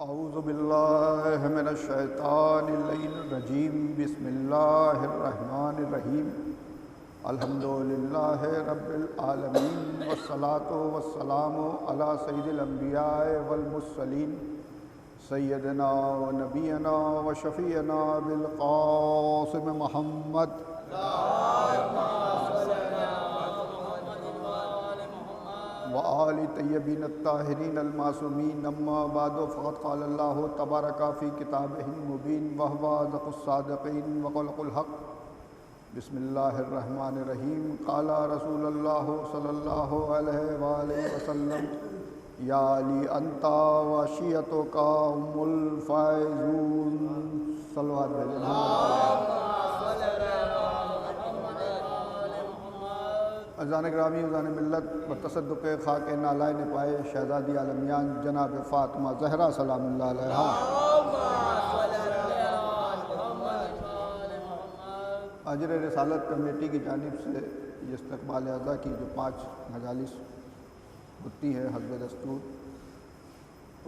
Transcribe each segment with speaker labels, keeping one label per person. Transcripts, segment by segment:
Speaker 1: اعوذ باللہ من الشیطان اللعین الرجیم بسم اللہ الرحمن الرحیم الحمدللہ رب العالمین والصلاة والسلام علی سید الانبیاء والمرسلین سیدنا و نبینا و شفیعنا بالقاسم محمد وآل طیبین الطاہرین المعصومین اما بعد فقد قال اللہ تبارک فی کتابہ المبین وہو اصدق الصادقین وخلق الحق بسم اللہ الرحمن الرحیم قال رسول اللہ صلی اللہ علیہ وآلہ وسلم یا علی انت وشیعتک ام الفائزون صلوات علیہ اذان گرامی اذان ملت و تصدق خاک نالائن پائے شہزادی عالمیان جناب فاطمہ زہرا سلام اللہ علیہا اجر رسالت کمیٹی کی جانب سے یہ استقبال اعضا کی جو 5 مجالس ہوتی ہے حسب دستور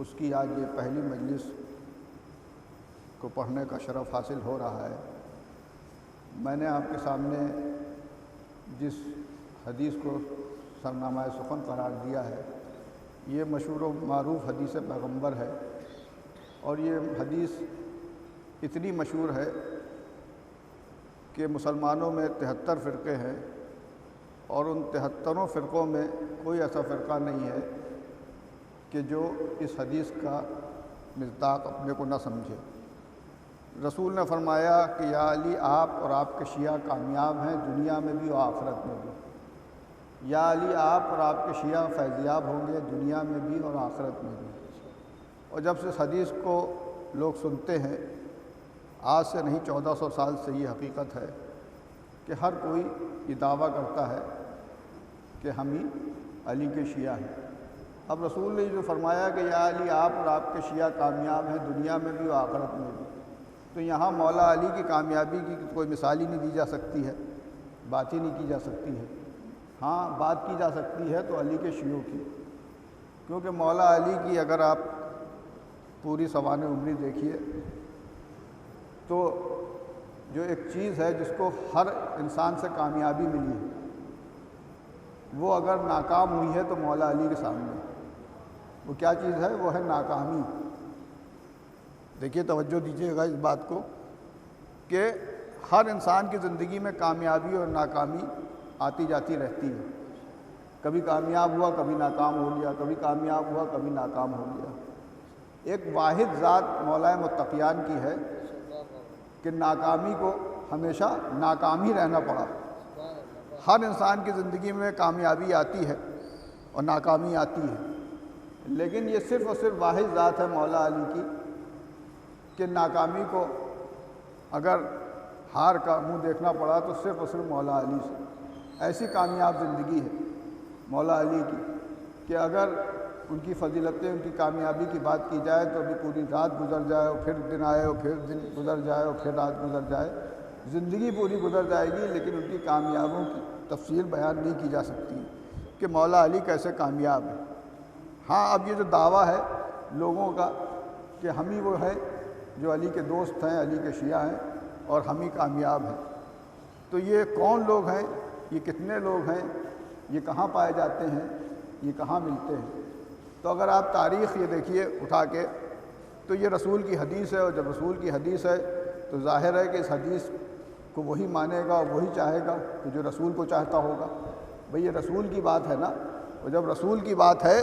Speaker 1: اس کی آج یہ پہلی مجلس کو پڑھنے کا شرف حاصل ہو رہا ہے۔ میں نے آپ کے سامنے جس حدیث کو سرنامہ سخن قرار دیا ہے یہ مشہور و معروف حدیث پیغمبر ہے، اور یہ حدیث اتنی مشہور ہے کہ مسلمانوں میں 73 فرقے ہیں، اور ان 73 فرقوں میں کوئی ایسا فرقہ نہیں ہے کہ جو اس حدیث کا مصداق اپنے کو نہ سمجھے۔ رسول نے فرمایا کہ یا علی آپ اور آپ کے شیعہ کامیاب ہیں دنیا میں بھی اور آخرت میں بھی۔ یا علی آپ اور آپ کے شیعہ فیضیاب ہوں گے دنیا میں بھی اور آخرت میں بھی۔ اور جب سے اس حدیث کو لوگ سنتے ہیں، آج سے نہیں 1400 سال سے یہ حقیقت ہے کہ ہر کوئی یہ دعویٰ کرتا ہے کہ ہم ہی علی کے شیعہ ہیں۔ اب رسول نے جو فرمایا کہ یا علی آپ اور آپ کے شیعہ کامیاب ہیں دنیا میں بھی اور آخرت میں بھی، تو یہاں مولا علی کی کامیابی کی کوئی مثال ہی نہیں دی جا سکتی ہے، بات ہی نہیں کی جا سکتی ہے۔ ہاں بات کی جا سکتی ہے تو علی کے شیعوں کی، کیونکہ مولا علی کی اگر آپ پوری سوانح عمری دیکھیے تو جو ایک چیز ہے جس کو ہر انسان سے کامیابی ملی ہے وہ اگر ناکام ہوئی ہے تو مولا علی کے سامنے وہ کیا چیز ہے؟ وہ ہے ناکامی۔ دیکھیے توجہ دیجیے گا اس بات کو کہ ہر انسان کی زندگی میں کامیابی اور ناکامی آتی جاتی رہتی ہے، کبھی کامیاب ہوا کبھی ناکام ہو گیا، کبھی کامیاب ہوا کبھی ناکام ہو گیا۔ ایک واحد ذات مولا متقیان کی ہے کہ ناکامی کو ہمیشہ ناکام ہی رہنا پڑا۔ ہر انسان کی زندگی میں کامیابی آتی ہے اور ناکامی آتی ہے، لیکن یہ صرف اور صرف واحد ذات ہے مولا علی کی کہ ناکامی کو اگر ہار کا منہ دیکھنا پڑا تو صرف اور صرف مولا علی سے۔ ایسی کامیاب زندگی ہے مولا علی کی کہ اگر ان کی فضیلتیں ان کی کامیابی کی بات کی جائے تو ابھی پوری رات گزر جائے اور پھر دن آئے اور پھر دن گزر جائے اور پھر رات گزر جائے، زندگی پوری گزر جائے گی لیکن ان کی کامیابیوں کی تفصیل بیان نہیں کی جا سکتی کہ مولا علی کیسے کامیاب ہے۔ ہاں اب یہ جو دعویٰ ہے لوگوں کا کہ ہم ہی وہ ہے جو علی کے دوست ہیں، علی کے شیعہ ہیں اور ہم ہی کامیاب ہیں، تو یہ کون لوگ ہیں، یہ کتنے لوگ ہیں، یہ کہاں پائے جاتے ہیں، یہ کہاں ملتے ہیں؟ تو اگر آپ تاریخ یہ دیکھیے اٹھا کے تو یہ رسول کی حدیث ہے، اور جب رسول کی حدیث ہے تو ظاہر ہے کہ اس حدیث کو وہی مانے گا اور وہی چاہے گا کہ جو رسول کو چاہتا ہوگا۔ بھئی یہ رسول کی بات ہے نا، اور جب رسول کی بات ہے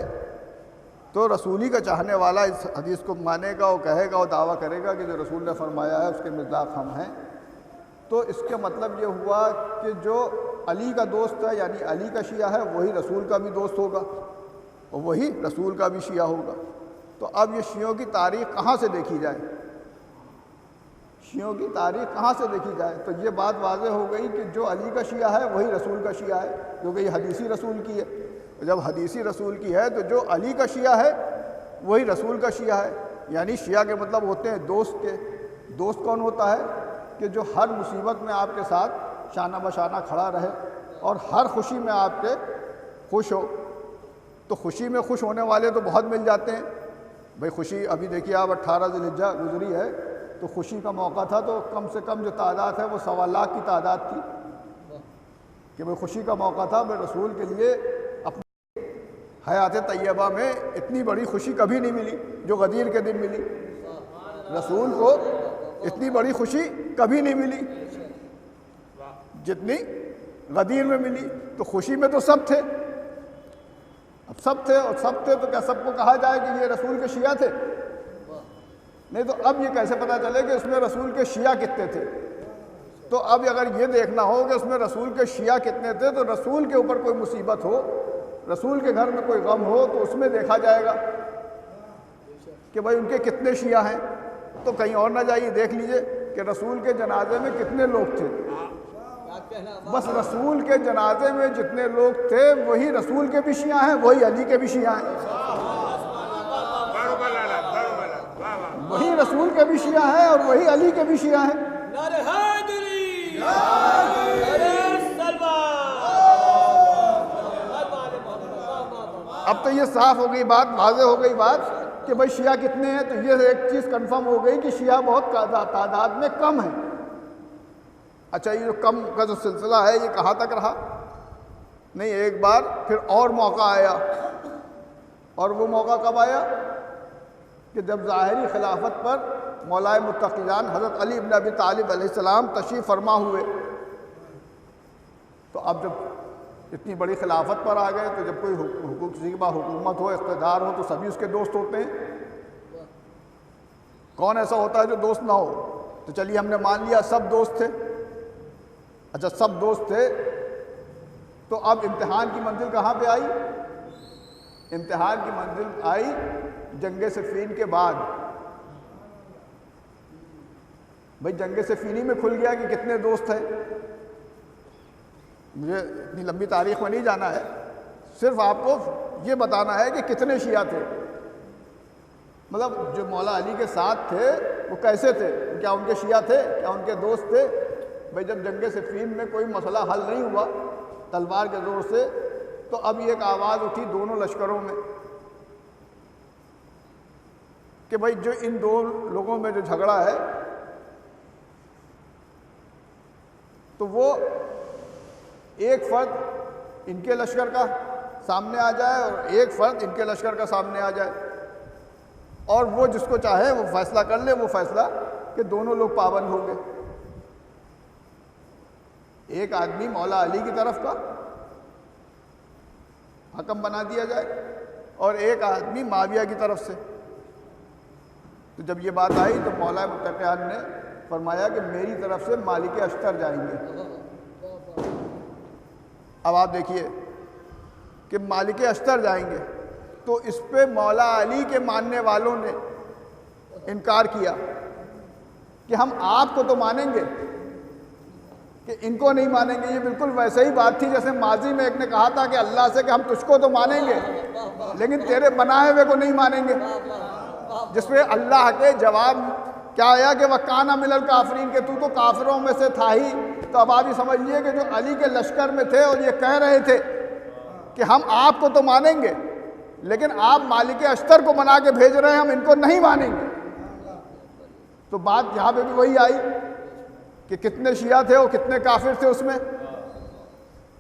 Speaker 1: تو رسولی کا چاہنے والا اس حدیث کو مانے گا اور کہے گا اور دعویٰ کرے گا کہ جو رسول نے فرمایا ہے اس کے مصداق ہم ہیں۔ تو اس کا مطلب یہ ہوا کہ جو علی کا دوست ہے یعنی علی کا شیعہ ہے وہی رسول کا بھی دوست ہوگا اور وہی رسول کا بھی شیعہ ہوگا۔ تو اب یہ شیعوں کی تاریخ کہاں سے دیکھی جائے؟ شیعوں کی تاریخ کہاں سے دیکھی جائے؟ تو یہ بات واضح ہو گئی کہ جو علی کا شیعہ ہے وہی رسول کا شیعہ ہے، کیونکہ یہ حدیثی رسول کی ہے۔ جب حدیثی رسول کی ہے تو جو علی کا شیعہ ہے وہی رسول کا شیعہ ہے، یعنی شیعہ کے مطلب ہوتے ہیں دوست کے۔ دوست کون ہوتا ہے؟ کہ جو ہر مصیبت میں آپ کے ساتھ شانہ بشانہ کھڑا رہے اور ہر خوشی میں آپ کے خوش ہو۔ تو خوشی میں خوش ہونے والے تو بہت مل جاتے ہیں، بھئی خوشی ابھی دیکھیے آپ 18 ذی الحجہ گزری ہے تو خوشی کا موقع تھا، تو کم سے کم جو تعداد ہے وہ 1.25 لاکھ کی تعداد تھی کہ بھئی خوشی کا موقع تھا۔ بھئی رسول کے لیے اپنی حیات طیبہ میں اتنی بڑی خوشی کبھی نہیں ملی جو غدیر کے دن ملی، رسول کو اتنی بڑی خوشی کبھی نہیں ملی جتنی غدیر میں ملی۔ تو خوشی میں تو سب تھے، اب سب تھے، اور سب تھے تو کیا سب کو کہا جائے کہ یہ رسول کے شیعہ تھے؟ نہیں، تو اب یہ کیسے پتہ چلے کہ اس میں رسول کے شیعہ کتنے تھے؟ تو اب اگر یہ دیکھنا ہو کہ اس میں رسول کے شیعہ کتنے تھے تو رسول کے اوپر کوئی مصیبت ہو، رسول کے گھر میں کوئی غم ہو تو اس میں دیکھا جائے گا کہ بھائی ان کے کتنے شیعہ ہیں۔ تو کہیں اور نہ جائیے، دیکھ لیجئے کہ رسول کے جنازے میں کتنے لوگ تھے، بس رسول کے جنازے میں جتنے لوگ تھے وہی رسول کے بھی شیعہ ہیں، وہی علی کے بھی شیعہ ہیں، وہی رسول کے بھی شیعہ ہیں اور وہی علی کے بھی شیعہ ہیں۔ اب تو یہ صاف ہو گئی بات، واضح ہو گئی بات کہ بھئی شیعہ کتنے ہیں، تو یہ ایک چیز کنفرم ہو گئی کہ شیعہ بہت تعداد میں کم ہیں۔ اچھا، یہ جو کم کا جو سلسلہ ہے یہ کہاں تک رہا؟ نہیں، ایک بار پھر اور موقع آیا، اور وہ موقع کب آیا کہ جب ظاہری خلافت پر مولا متقیان حضرت علی بن ابی طالب علیہ السلام تشریف فرما ہوئے، تو اب جب اتنی بڑی خلافت پر آ گئے تو جب کوئی کسی کے پاس حکومت ہو، اقتدار ہو تو سبھی اس کے دوست ہوتے ہیں۔ کون ایسا ہوتا ہے جو دوست نہ ہو؟ تو چلیے ہم نے مان لیا سب دوست تھے۔ اچھا، سب دوست تھے تو اب امتحان کی منزل کہاں پہ آئی؟ امتحان کی منزل آئی جنگ صفین کے بعد۔ بھئی جنگ صفینی میں کھل گیا کہ کتنے دوست ہیں۔ مجھے اتنی لمبی تاریخ میں نہیں جانا ہے، صرف آپ کو یہ بتانا ہے کہ کتنے شیعہ تھے، مطلب جو مولا علی کے ساتھ تھے وہ کیسے تھے، کیا ان کے شیعہ تھے، کیا ان کے دوست تھے؟ بھئی جب جنگ صفین میں کوئی مسئلہ حل نہیں ہوا تلوار کے زور سے، تو اب یہ ایک آواز اٹھی دونوں لشکروں میں کہ بھئی جو ان دو لوگوں میں جو جھگڑا ہے تو وہ ایک فرد ان کے لشکر کا سامنے آ جائے اور ایک فرد ان کے لشکر کا سامنے آ جائے، اور وہ جس کو چاہے وہ فیصلہ کر لے، وہ فیصلہ کہ دونوں لوگ پابند ہوں گے، ایک آدمی مولا علی کی طرف کا حکم بنا دیا جائے اور ایک آدمی معاویہ کی طرف سے۔ تو جب یہ بات آئی تو مولا متقیان نے فرمایا کہ میری طرف سے مالک اشتر جائیں گے۔ اب آپ دیکھیے کہ مالک اشتر جائیں گے، تو اس پہ مولا علی کے ماننے والوں نے انکار کیا کہ ہم آپ کو تو مانیں گے کہ ان کو نہیں مانیں گے۔ یہ بالکل ویسے ہی بات تھی جیسے ماضی میں ایک نے کہا تھا کہ اللہ سے کہ ہم تجھ کو تو مانیں گے لیکن تیرے بنائے ہوئے کو نہیں مانیں گے، جس پہ اللہ کے جواب کیا آیا کہ وَكَانَ مِنَ الْكَافِرِينَ کہ تو کافروں میں سے تھا ہی۔ تو اب آپ یہ سمجھیے کہ جو علی کے لشکر میں تھے اور یہ کہہ رہے تھے کہ ہم آپ کو تو مانیں گے لیکن آپ مالک اشتر کو بنا کے بھیج رہے ہیں، ہم ان کو نہیں مانیں گے۔ تو بات یہاں پہ بھی وہی آئی کہ کتنے شیعہ تھے اور کتنے کافر تھے اس میں۔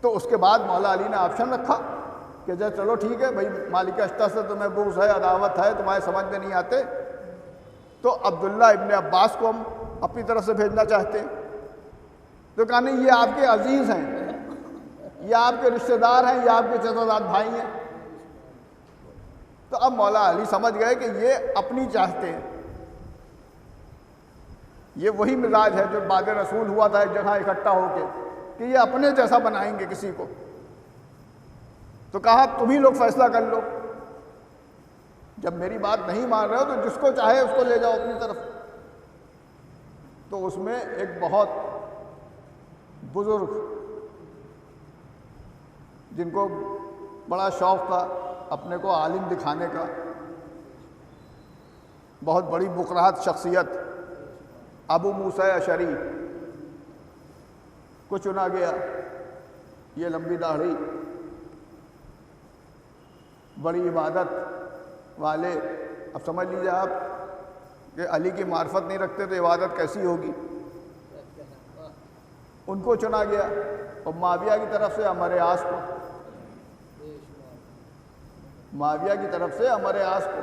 Speaker 1: تو اس کے بعد مولا علی نے آپشن رکھا کہ چلو ٹھیک ہے بھائی، مالک اشتر سے تمہیں بغض ہے، عداوت ہے، تمہارے سمجھ میں نہیں آتے، تو عبداللہ ابن عباس کو ہم اپنی طرف سے بھیجنا چاہتے ہیں۔ تو کہا نہیں، یہ آپ کے عزیز ہیں، یہ آپ کے رشتہ دار ہیں، یہ آپ کے چچا زاد بھائی ہیں۔ تو اب مولا علی سمجھ گئے کہ یہ اپنی چاہتے ہیں، یہ وہی مزاج ہے جو بعد رسول ہوا تھا ایک جگہ اکٹھا ہو کے کہ یہ اپنے جیسا بنائیں گے کسی کو۔ تو کہا تم ہی لوگ فیصلہ کر لو، جب میری بات نہیں مان رہے ہو تو جس کو چاہے اس کو لے جاؤ اپنی طرف۔ تو اس میں ایک بہت بزرگ جن کو بڑا شوق تھا اپنے کو عالم دکھانے کا، بہت بڑی بقرات شخصیت ابو موسیٰ اشعری کو چنا گیا۔ یہ لمبی داڑھی، بڑی عبادت والے، اب سمجھ لیجیے آپ کہ علی کی معرفت نہیں رکھتے تو عبادت کیسی ہوگی. ان کو چنا گیا اور معاویہ کی طرف سے عمر عاص کو، معاویہ کی طرف سے عمر عاص کو،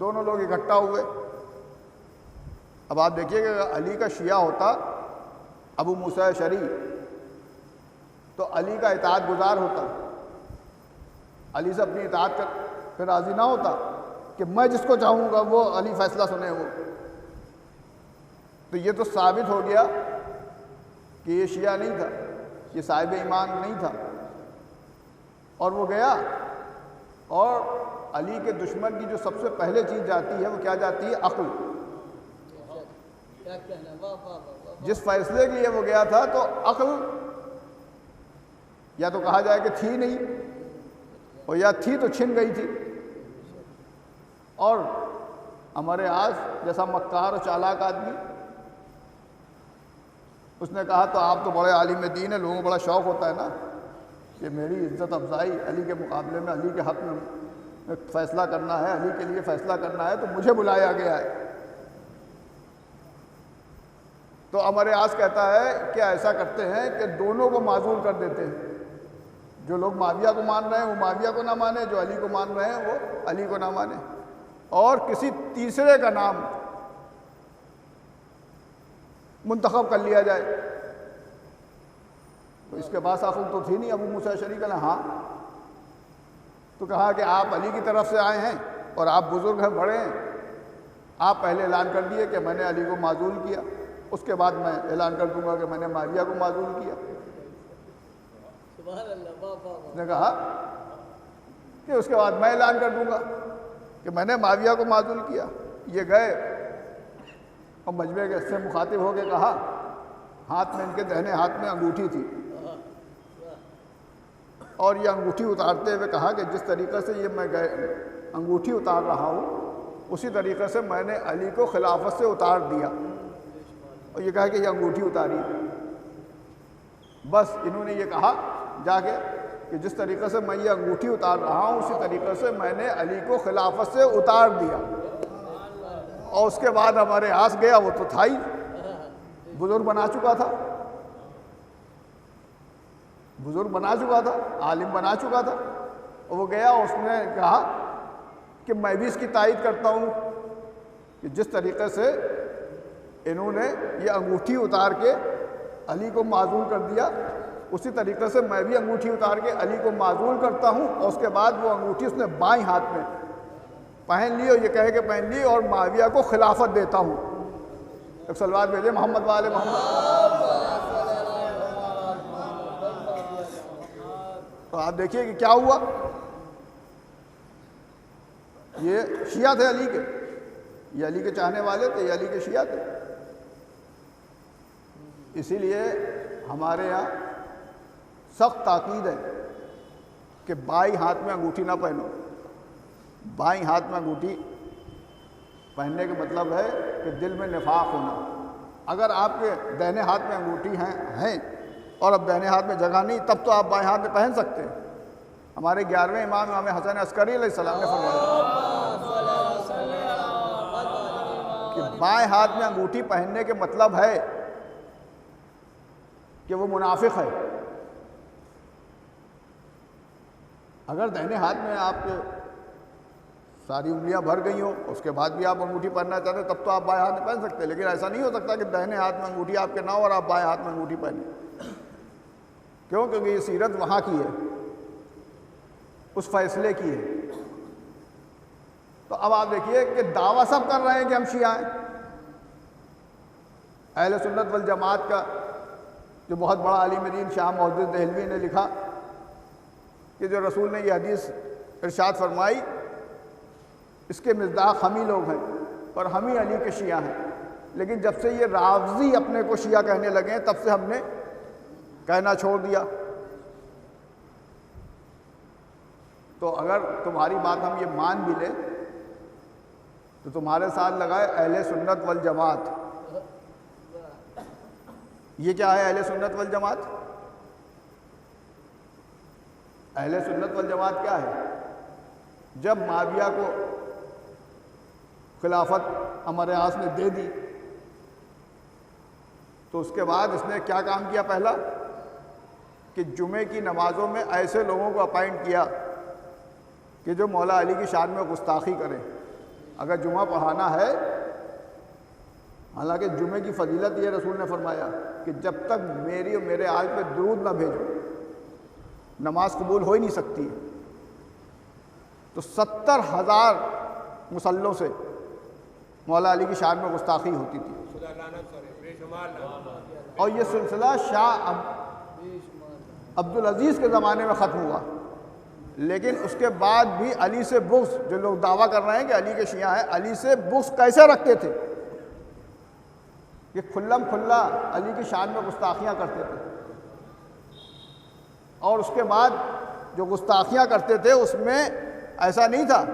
Speaker 1: دونوں لوگ اکٹھا ہوئے. اب آپ دیکھیے کہ اگر علی کا شیعہ ہوتا ابو موسیٰ اشعری تو علی کا اطاعت گزار ہوتا، علی سے اپنی اطاعت کر پھر راضی نہ ہوتا کہ میں جس کو چاہوں گا وہ علی فیصلہ سنے. وہ تو یہ تو ثابت ہو گیا کہ یہ شیعہ نہیں تھا، یہ صاحب ایمان نہیں تھا. اور وہ گیا اور علی کے دشمن کی جو سب سے پہلے چیز جاتی ہے وہ کیا جاتی ہے؟ عقل. جس فیصلے کے لیے وہ گیا تھا تو عقل یا تو کہا جائے کہ تھی نہیں، اور یا تھی تو چھن گئی تھی. اور عمر عاص جیسا مکار و چالاک آدمی، اس نے کہا تو آپ تو بڑے عالم دین ہیں، لوگوں کو بڑا شوق ہوتا ہے نا کہ میری عزت افزائی علی کے مقابلے میں، علی کے حق میں فیصلہ کرنا ہے، علی کے لیے فیصلہ کرنا ہے، تو مجھے بلایا گیا ہے. تو عمر عاص کہتا ہے کہ ایسا کرتے ہیں کہ دونوں کو معزول کر دیتے ہیں. جو لوگ معاویہ کو مان رہے ہیں وہ معاویہ کو نہ مانے، جو علی کو مان رہے ہیں وہ علی کو نہ مانے، اور کسی تیسرے کا نام منتخب کر لیا جائے. تو اس کے پاس عقل تو تھی نہیں ابو موسیٰ اشعری کا. ہاں تو کہا کہ آپ علی کی طرف سے آئے ہیں اور آپ بزرگ ہیں، بڑے ہیں، آپ پہلے اعلان کر دیے کہ میں نے علی کو معزول کیا، اس کے بعد میں اعلان کر دوں گا کہ میں نے معاویہ کو معزول کیا. اس نے کہا کہ اس کے بعد میں اعلان کر دوں گا کہ میں نے معاویہ کو معزول کیا. یہ گئے اور مجمع کے سے مخاطب ہو کے کہا، ہاتھ میں ان کے دہنے ہاتھ میں انگوٹھی تھی، اور یہ انگوٹھی اتارتے ہوئے کہا کہ جس طریقے سے یہ میں انگوٹھی اتار رہا ہوں اسی طریقے سے میں نے علی کو خلافت سے اتار دیا. اور یہ کہا کہ یہ انگوٹھی اتاری. بس انہوں نے یہ کہا جا کے کہ جس طریقے سے میں یہ انگوٹھی اتار رہا ہوں اسی طریقے سے میں نے علی کو خلافت سے اتار دیا. اور اس کے بعد ہمارے عاص گیا، وہ تو تھا ہی، بزرگ بنا چکا تھا، بزرگ بنا چکا تھا، عالم بنا چکا تھا. اور وہ گیا، اس نے کہا کہ میں بھی اس کی تائید کرتا ہوں کہ جس طریقے سے انہوں نے یہ انگوٹھی اتار کے علی کو معزول کر دیا اسی طریقے سے میں بھی انگوٹھی اتار کے علی کو معزول کرتا ہوں. اور اس کے بعد وہ انگوٹھی اس نے بائیں ہاتھ میں پہن لی اور یہ کہہ کے پہن لی، اور معاویہ کو خلافت دیتا ہوں. ایک صلوات بھیجے محمد والے محمد. تو آپ دیکھیے کہ کیا ہوا. یہ شیعہ تھے علی کے، یہ علی کے چاہنے والے تھے، یہ علی کے شیعہ تھے. اسی لیے ہمارے یہاں سخت تاکید ہے کہ بائیں ہاتھ میں انگوٹھی نہ پہنو. بائیں ہاتھ میں انگوٹھی پہننے کا مطلب ہے کہ دل میں نفاق ہونا. اگر آپ کے دہنے ہاتھ میں انگوٹھی ہیں اور اب دہنے ہاتھ میں جگہ نہیں، تب تو آپ بائیں ہاتھ میں پہن سکتے ہیں. ہمارے 11ویں امام حسن عسکری علیہ السلام نے فرمایا کہ بائیں ہاتھ میں انگوٹھی پہننے کے مطلب ہے کہ وہ منافق ہے. اگر دہنے ہاتھ میں آپ کے ساری انگلیاں بھر گئی ہوں اس کے بعد بھی آپ انگوٹھی پہننا چاہتے ہیں تب تو آپ بائیں ہاتھ میں پہن سکتے ہیں. لیکن ایسا نہیں ہو سکتا کہ دہنے ہاتھ میں انگوٹھی آپ کے نہ ہو اور آپ بائیں ہاتھ میں انگوٹھی پہنیں. کیوں؟ کیونکہ یہ سیرت وہاں کی ہے، اس فیصلے کی ہے. تو اب آپ دیکھیے کہ دعویٰ سب کر رہے ہیں کہ ہم شیعہ ہیں. اہل سنت والجماعت کا جو بہت بڑا عالم دین شاہ محدث دہلوی نے لکھا کہ جو رسول نے یہ حدیث ارشاد فرمائی اس کے مصداق ہم ہی لوگ ہیں اور ہم ہی علی کے شیعہ ہیں. لیکن جب سے یہ رافضی اپنے کو شیعہ کہنے لگے ہیں تب سے ہم نے کہنا چھوڑ دیا. تو اگر تمہاری بات ہم یہ مان بھی لیں تو تمہارے ساتھ لگائے اہل سنت والجماعت. یہ کیا ہے اہل سنت والجماعت؟ اہل سنت والجماعت کیا ہے؟ جب معاویہ کو خلافت عمر عاص نے دے دی، تو اس کے بعد اس نے کیا کام کیا؟ پہلا کہ جمعے کی نمازوں میں ایسے لوگوں کو اپائنٹ کیا کہ جو مولا علی کی شان میں گستاخی کریں۔ اگر جمعہ پڑھانا ہے، حالانکہ جمعے کی فضیلت یہ رسول نے فرمایا کہ جب تک میری اور میرے آل پہ درود نہ بھیجو نماز قبول ہو ہی نہیں سکتی ہے۔ تو 70,000 مصلوں سے مولا علی کی شان میں گستاخی ہوتی تھی، اور یہ سلسلہ شاہ عبدالعزیز کے زمانے میں ختم ہوا، لیکن اس کے بعد بھی علی سے بغض، جو لوگ دعویٰ کر رہے ہیں کہ علی کے شیعہ ہیں، علی سے بغض کیسے رکھتے تھے کہ کھلم کھلا علی کی شان میں گستاخیاں کرتے تھے، اور اس کے بعد جو گستاخیاں کرتے تھے اس میں ایسا نہیں تھا،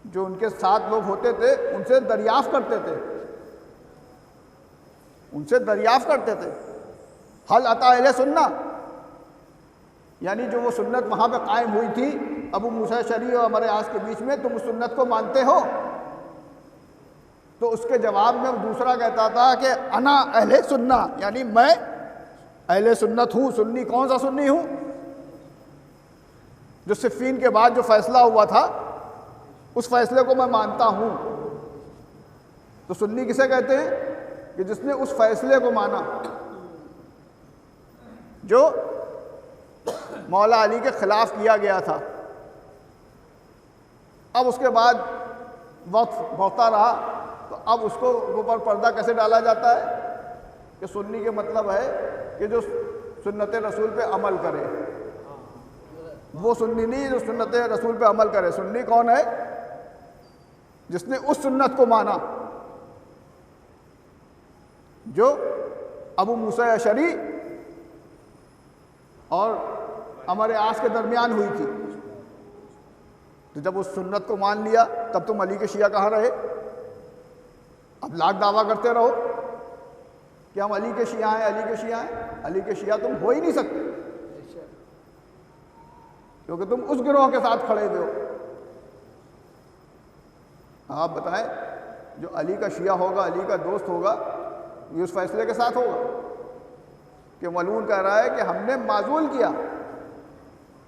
Speaker 1: جو ان کے ساتھ لوگ ہوتے تھے ان سے دریافت کرتے تھے، حل اتا اہل سنہ، یعنی جو وہ سنت وہاں پہ قائم ہوئی تھی ابو موسیٰ اشعری اور عمر عاص کے بیچ میں، تم اس سنت کو مانتے ہو؟ تو اس کے جواب میں دوسرا کہتا تھا کہ انا اہل سنہ، یعنی میں اہل سنت ہوں۔ سنی کون سا سنی ہوں؟ جو صفین کے بعد جو فیصلہ ہوا تھا اس فیصلے کو میں مانتا ہوں۔ تو سنی کسے کہتے ہیں؟ کہ جس نے اس فیصلے کو مانا جو مولا علی کے خلاف کیا گیا تھا۔ اب اس کے بعد وقت بڑھتا رہا تو اب اس کو اوپر پردہ کیسے ڈالا جاتا ہے کہ سنی کے مطلب ہے کہ جو سنت رسول پہ عمل کرے، وہ سنی نہیں جو سنت رسول پہ عمل کرے۔ سنی کون ہے؟ جس نے اس سنت کو مانا جو ابو موسیٰ اشعری اور عمر عاص کے درمیان ہوئی تھی۔ تو جب اس سنت کو مان لیا تب تم علی کے شیعہ کہاں رہے؟ اب لاکھ دعویٰ کرتے رہو کہ ہم علی کے شیعہ ہیں، علی کے شیعہ ہیں۔ علی کے شیعہ تم ہو ہی نہیں سکتے، کیونکہ تم اس گروہ کے ساتھ کھڑے ہوئے ہو۔ آپ بتائیں، جو علی کا شیعہ ہوگا، علی کا دوست ہوگا، یہ اس فیصلے کے ساتھ ہوگا کہ ملعون کہہ رہا ہے کہ ہم نے معزول کیا،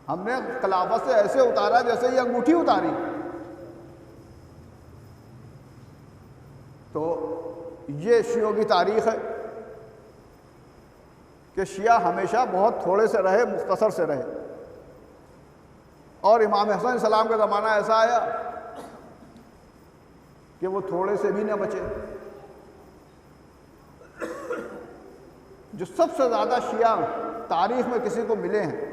Speaker 1: ہم نے خلافت سے ایسے اتارا جیسے یہ انگوٹھی اتاری۔ تو یہ شیعوں کی تاریخ ہے کہ شیعہ ہمیشہ بہت تھوڑے سے رہے، مختصر سے رہے، اور امام حسن علیہ السلام کا زمانہ ایسا آیا کہ وہ تھوڑے سے بھی نہ بچے۔ جو سب سے زیادہ شیعہ تاریخ میں کسی کو ملے ہیں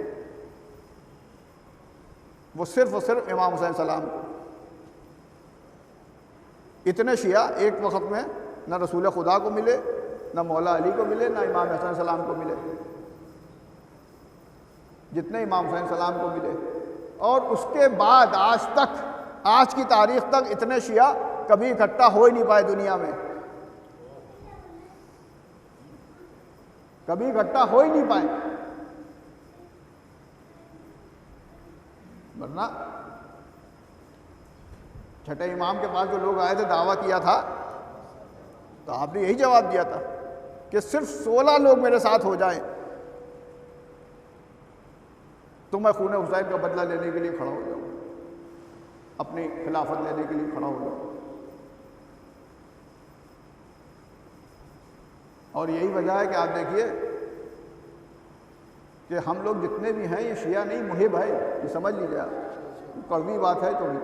Speaker 1: وہ صرف اور صرف امام حسین علیہ السلام کو۔ اتنے شیعہ ایک وقت میں نہ رسول خدا کو ملے، نہ مولا علی کو ملے، نہ امام حسین علیہ السلام کو ملے جتنے امام حسین علیہ السلام کو ملے۔ اور اس کے بعد آج تک، آج کی تاریخ تک اتنے شیعہ کبھی اکٹھا ہو ہی نہیں پائے دنیا میں، کبھی اکٹھا ہو ہی نہیں پائے۔ ورنہ چھٹے امام کے پاس جو لوگ آئے تھے دعویٰ کیا تھا تو آپ نے یہی جواب دیا تھا کہ صرف 16 لوگ میرے ساتھ ہو جائیں تو میں خون حسین کا بدلہ لینے کے لیے کھڑا ہو جاؤں، اپنی خلافت لینے کے لیے کھڑا ہو جاؤں۔ اور یہی وجہ ہے کہ آپ دیکھیے کہ ہم لوگ جتنے بھی ہیں یہ شیعہ نہیں، محب ہے، یہ سمجھ لیجیے آپ، کڑوی بات ہے تھوڑی،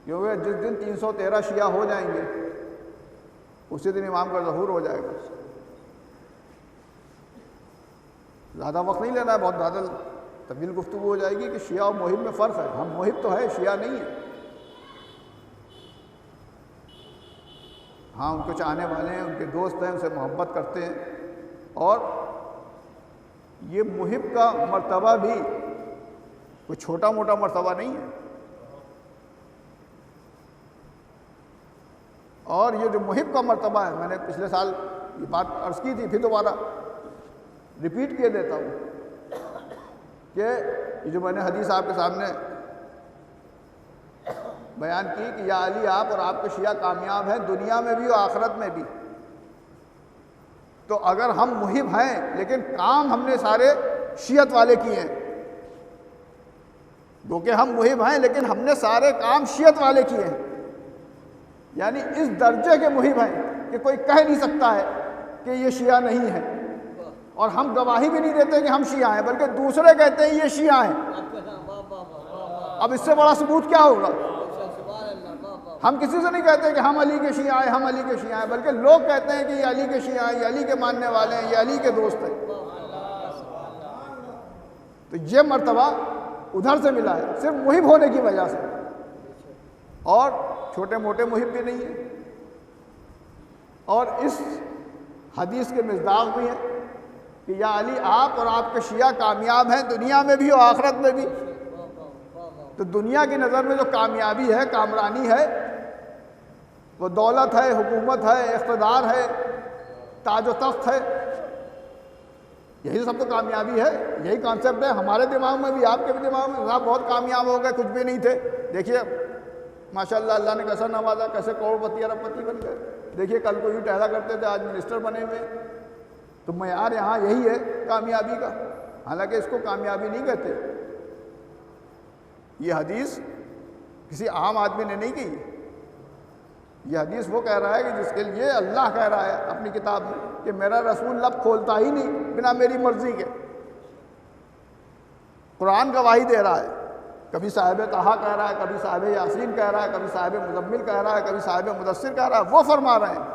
Speaker 1: کیونکہ جس دن 313 شیعہ ہو جائیں گے اسی دن امام کا ظہور ہو جائے گا۔ زیادہ وقت نہیں لینا ہے، بہت زیادہ طویل گفتگو ہو جائے گی کہ شیعہ اور محب میں فرق ہے۔ ہم محب تو ہے، شیعہ نہیں ہے۔ ہاں ان کو چاہنے والے ہیں، ان کے دوست ہیں، ان سے محبت کرتے ہیں، اور یہ محب کا مرتبہ بھی کوئی چھوٹا موٹا مرتبہ نہیں ہے۔ اور یہ جو محب کا مرتبہ ہے، میں نے پچھلے سال یہ بات عرض کی تھی، پھر دوبارہ ریپیٹ کیے دیتا ہوں کہ یہ جو میں نے حدیث آپ کے سامنے بیان کی کہ یا علی آپ اور آپ کے شیعہ کامیاب ہیں دنیا میں بھی اور آخرت میں بھی. تو اگر ہم محب ہیں لیکن کام ہم نے سارے شیعت والے کیے ہیں، کیونکہ ہم محب ہیں لیکن ہم نے سارے کام شیعت والے کیے ہیں، یعنی اس درجے کے محب ہیں کہ کوئی کہہ نہیں سکتا ہے کہ یہ شیعہ نہیں ہے، اور ہم گواہی بھی نہیں دیتے کہ ہم شیعہ ہیں بلکہ دوسرے کہتے ہیں یہ شیعہ ہیں. اب اس سے بڑا ثبوت کیا ہوگا؟ ہم کسی سے نہیں کہتے کہ ہم علی کے شیعہ ہیں، ہم علی کے شیعہ ہیں، بلکہ لوگ کہتے ہیں کہ یہ علی کے شیعہ ہیں، یہ علی کے ماننے والے ہیں، یہ علی کے دوست ہیں. تو یہ مرتبہ ادھر سے ملا ہے صرف محب ہونے کی وجہ سے، اور چھوٹے موٹے محب بھی نہیں ہیں. اور اس حدیث کے مصداق بھی ہیں کہ یا علی آپ اور آپ کے شیعہ کامیاب ہیں دنیا میں بھی اور آخرت میں بھی. تو دنیا کی نظر میں جو کامیابی ہے، کامرانی ہے، وہ دولت ہے، حکومت ہے، اقتدار ہے، تاج و تخت ہے، یہی سب تو کامیابی ہے. یہی کانسیپٹ ہے ہمارے دماغ میں بھی، آپ کے بھی دماغ میں. صاحب بہت کامیاب ہو گئے، کچھ بھی نہیں تھے، دیکھیے ماشاءاللہ اللہ نے کیسا نوازا، کیسے کروڑ پتی ارب پتی بن گئے. دیکھیے کل کو یوں ٹہلا کرتے تھے، آج منسٹر بنے ہوئے. تو معیار یہاں یہی ہے کامیابی کا، حالانکہ اس کو کامیابی نہیں کہتے. یہ حدیث کسی عام آدمی نے نہیں کی، یہ حدیث وہ کہہ رہا ہے کہ جس کے لیے اللہ کہہ رہا ہے اپنی کتاب میں کہ میرا رسول لب کھولتا ہی نہیں بنا میری مرضی کے. قرآن گواہی دے رہا ہے، کبھی صاحب طہا کہہ رہا ہے، کبھی صاحب یاسین کہہ رہا ہے، کبھی صاحب مزمل کہہ رہا ہے، کبھی صاحب مدثر کہہ رہا ہے، وہ فرما رہے ہیں.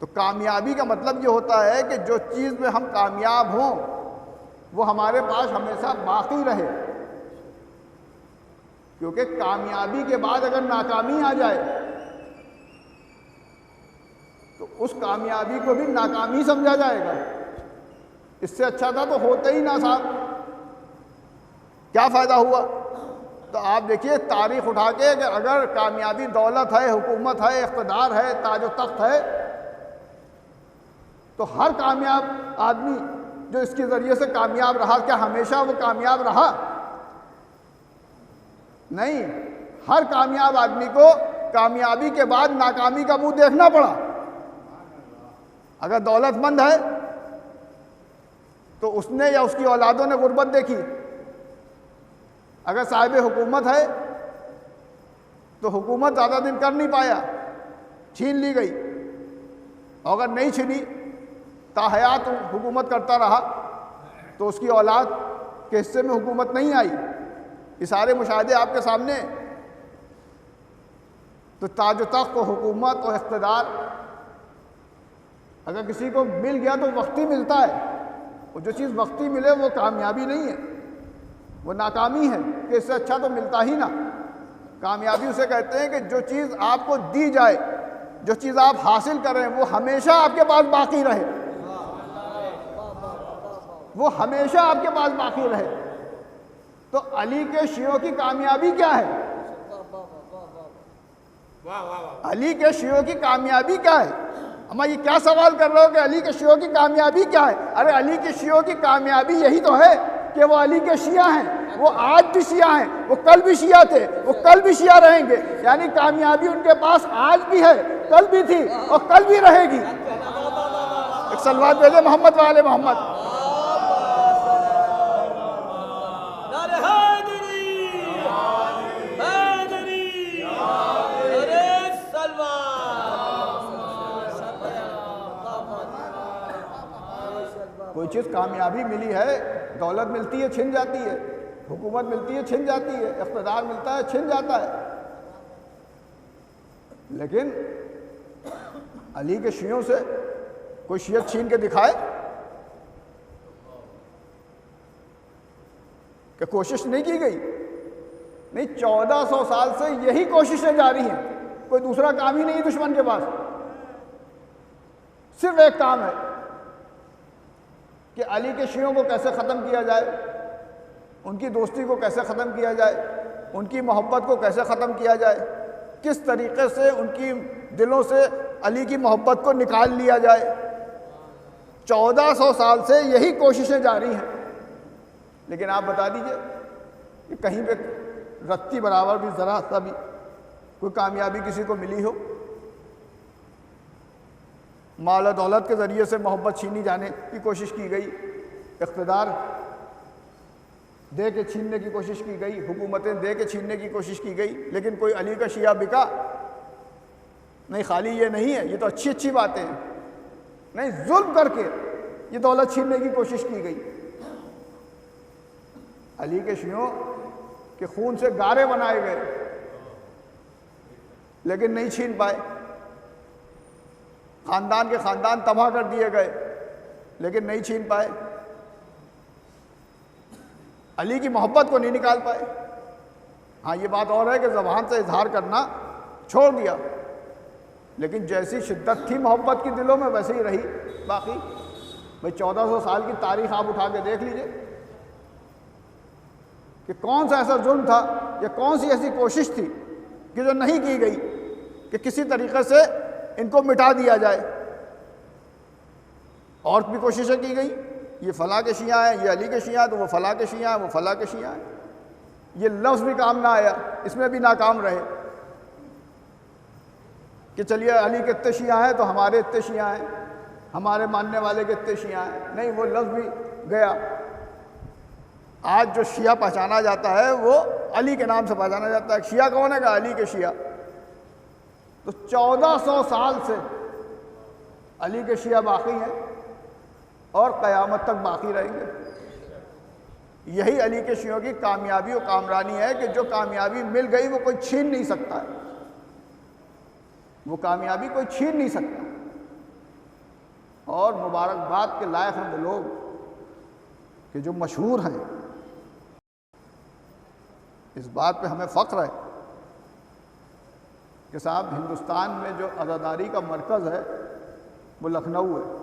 Speaker 1: تو کامیابی کا مطلب یہ ہوتا ہے کہ جو چیز میں ہم کامیاب ہوں وہ ہمارے پاس ہمیشہ باقی رہے، کیونکہ کامیابی کے بعد اگر ناکامی آ جائے تو اس کامیابی کو بھی ناکامی سمجھا جائے گا. اس سے اچھا تھا تو ہوتے ہی نہ صاحب، کیا فائدہ ہوا؟ تو آپ دیکھیے تاریخ اٹھا کے کہ اگر کامیابی دولت ہے، حکومت ہے، اقتدار ہے، تاج و تخت ہے، تو ہر کامیاب آدمی جو اس کے ذریعے سے کامیاب رہا، کیا ہمیشہ وہ کامیاب رہا؟ نہیں، ہر کامیاب آدمی کو کامیابی کے بعد ناکامی کا منہ دیکھنا پڑا. اگر دولت مند ہے تو اس نے یا اس کی اولادوں نے غربت دیکھی. اگر صاحب حکومت ہے تو حکومت زیادہ دن کر نہیں پایا، چھین لی گئی. اور اگر نہیں چھینی، تا حیات حکومت کرتا رہا تو اس کی اولاد کے حصے میں حکومت نہیں آئی. یہ سارے مشاہدے آپ کے سامنے. تو تاج و تخت و حکومت و اقتدار اگر کسی کو مل گیا تو وقتی ملتا ہے، اور جو چیز وقتی ملے وہ کامیابی نہیں ہے، وہ ناکامی ہے کہ اس سے اچھا تو ملتا ہی نہ. کامیابی اسے کہتے ہیں کہ جو چیز آپ کو دی جائے، جو چیز آپ حاصل کریں وہ ہمیشہ آپ کے پاس باقی رہے، وہ ہمیشہ آپ کے پاس باقی رہے. تو علی کے شیعوں کی کامیابی کیا ہے؟ علی کے شیعوں کی کامیابی کیا ہے؟ اما یہ کیا سوال کر رہے ہو کہ علی کے شیعوں کی کامیابی کیا ہے؟ ارے علی کے شیعوں کی کامیابی یہی تو ہے کہ وہ علی کے شیعہ ہیں، وہ آج بھی شیعہ ہیں، وہ کل بھی شیعہ تھے، وہ کل بھی شیعہ رہیں گے. یعنی کامیابی ان کے پاس آج بھی ہے، کل بھی تھی اور کل بھی رہے گی. ایک صلوات بھیجے محمد والے محمد. کوئی چیز کامیابی ملی ہے، دولت ملتی ہے چھن جاتی ہے، حکومت ملتی ہے چھن جاتی ہے، اقتدار ملتا ہے چھن جاتا ہے. لیکن علی کے شیعوں سے کوئی شیعت چھین کے دکھائے کہ کوشش نہیں کی گئی؟ نہیں، 1400 سال سے یہی کوششیں جاری ہیں. کوئی دوسرا کام ہی نہیں دشمن کے پاس، صرف ایک کام ہے کہ علی کے شیعوں کو کیسے ختم کیا جائے، ان کی دوستی کو کیسے ختم کیا جائے، ان کی محبت کو کیسے ختم کیا جائے، کس طریقے سے ان کی دلوں سے علی کی محبت کو نکال لیا جائے. 1400 سال سے یہی کوششیں جاری ہیں. لیکن آپ بتا دیجئے کہ کہیں پہ رتی برابر بھی ذرا سا بھی کوئی کامیابی کسی کو ملی ہو؟ مال و دولت کے ذریعے سے محبت چھینی جانے کی کوشش کی گئی، اقتدار دے کے چھیننے کی کوشش کی گئی، حکومتیں دے کے چھیننے کی کوشش کی گئی، لیکن کوئی علی کا شیعہ بکا نہیں۔ خالی یہ نہیں ہے، یہ تو اچھی اچھی باتیں ہیں، نہیں، ظلم کر کے یہ دولت چھیننے کی کوشش کی گئی۔ علی کے شیعوں کے خون سے گارے بنائے گئے لیکن نہیں چھین پائے، خاندان کے خاندان تباہ کر دیے گئے لیکن نہیں چھین پائے، علی کی محبت کو نہیں نکال پائے۔ ہاں یہ بات اور ہے کہ زبان سے اظہار کرنا چھوڑ دیا، لیکن جیسی شدت تھی محبت کی دلوں میں ویسے ہی رہی باقی۔ بھئی 1400 سال کی تاریخ آپ اٹھا کے دیکھ لیجئے کہ کون سا ایسا ظلم تھا یا کون سی ایسی کوشش تھی کہ جو نہیں کی گئی کہ کسی طریقے سے ان کو مٹا دیا جائے۔ اور بھی کوششیں کی گئی، یہ فلاں کے شیعہ ہیں، یہ علی کے شیعہ ہیں، تو وہ فلاں کے شیعہ ہیں، وہ فلاں کے شیعہ ہیں۔ یہ لفظ بھی کام نہ آیا، اس میں بھی ناکام رہے کہ چلیے علی کے اتنے شیعہ ہیں تو ہمارے اتنے شیعہ ہیں، ہمارے ماننے والے کے اتنے شیعہ ہیں، نہیں، وہ لفظ بھی گیا۔ آج جو شیعہ پہچانا جاتا ہے وہ علی کے نام سے پہچانا جاتا ہے۔ شیعہ کون ہے؟ علی کے شیعہ۔ تو 1400 سال سے علی کے شیعہ باقی ہیں اور قیامت تک باقی رہیں گے۔ یہی علی کے شیعوں کی کامیابی و کامرانی ہے کہ جو کامیابی مل گئی وہ کوئی چھین نہیں سکتا ہے، وہ کامیابی کوئی چھین نہیں سکتا۔ اور مبارکباد کے لائق ہیں وہ لوگ کہ جو مشہور ہیں، اس بات پہ ہمیں فخر ہے کہ صاحب ہندوستان میں جو عزاداری کا مرکز ہے وہ لکھنؤ ہے۔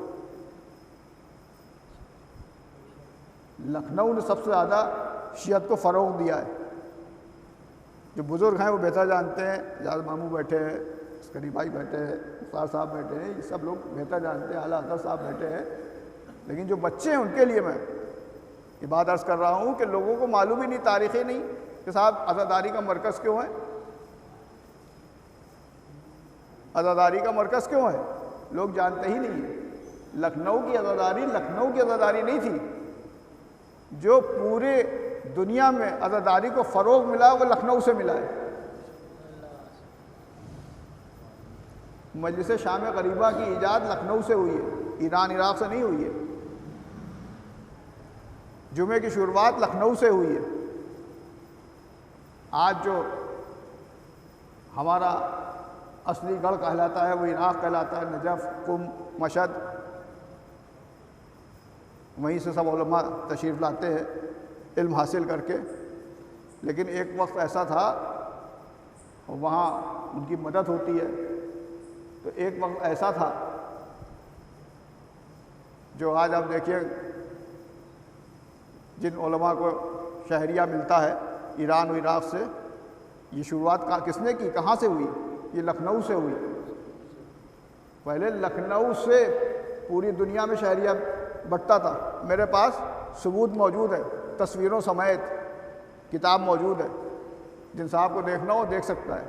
Speaker 1: لکھنؤ نے سب سے زیادہ شیعت کو فروغ دیا ہے۔ جو بزرگ ہیں وہ بہتر جانتے ہیں، اجاز ماموں بیٹھے ہیں، عسکری بھائی بیٹھے ہیں، مختار صاحب بیٹھے ہیں، یہ سب لوگ بہتر جانتے ہیں، اعلیٰ حضرت صاحب بیٹھے ہیں، لیکن جو بچے ہیں ان کے لیے میں یہ بات عرض کر رہا ہوں کہ لوگوں کو معلوم ہی نہیں، تاریخی نہیں کہ صاحب عزاداری کا مرکز کیوں ہے، عزاداری کا مرکز کیوں ہے، لوگ جانتے ہی نہیں ہیں۔ لکھنؤ کی عزاداری لکھنؤ کی عزاداری نہیں تھی، جو پورے دنیا میں عزاداری کو فروغ ملا وہ لکھنؤ سے ملا ہے۔ مجلس شام غریبہ کی ایجاد لکھنؤ سے ہوئی ہے، ایران عراق سے نہیں ہوئی ہے۔ جمعے کی شروعات لکھنؤ سے ہوئی ہے۔ آج جو ہمارا اصلی گڑھ کہلاتا ہے وہ عراق کہلاتا ہے، نجف، قم، مشہد، وہیں سے سب علماء تشریف لاتے ہیں علم حاصل کر کے۔ لیکن ایک وقت ایسا تھا وہاں ان کی مدد ہوتی ہے، تو ایک وقت ایسا تھا جو آج آپ دیکھیے جن علماء کو شہریہ ملتا ہے ایران و عراق سے، یہ شروعات کس نے کی، کہاں سے ہوئی؟ یہ لکھنؤ سے ہوئی۔ پہلے لکھنؤ سے پوری دنیا میں شہریہ بٹتا تھا۔ میرے پاس ثبوت موجود ہے، تصویروں سمیت کتاب موجود ہے، جن صاحب کو دیکھنا ہو دیکھ سکتا ہے۔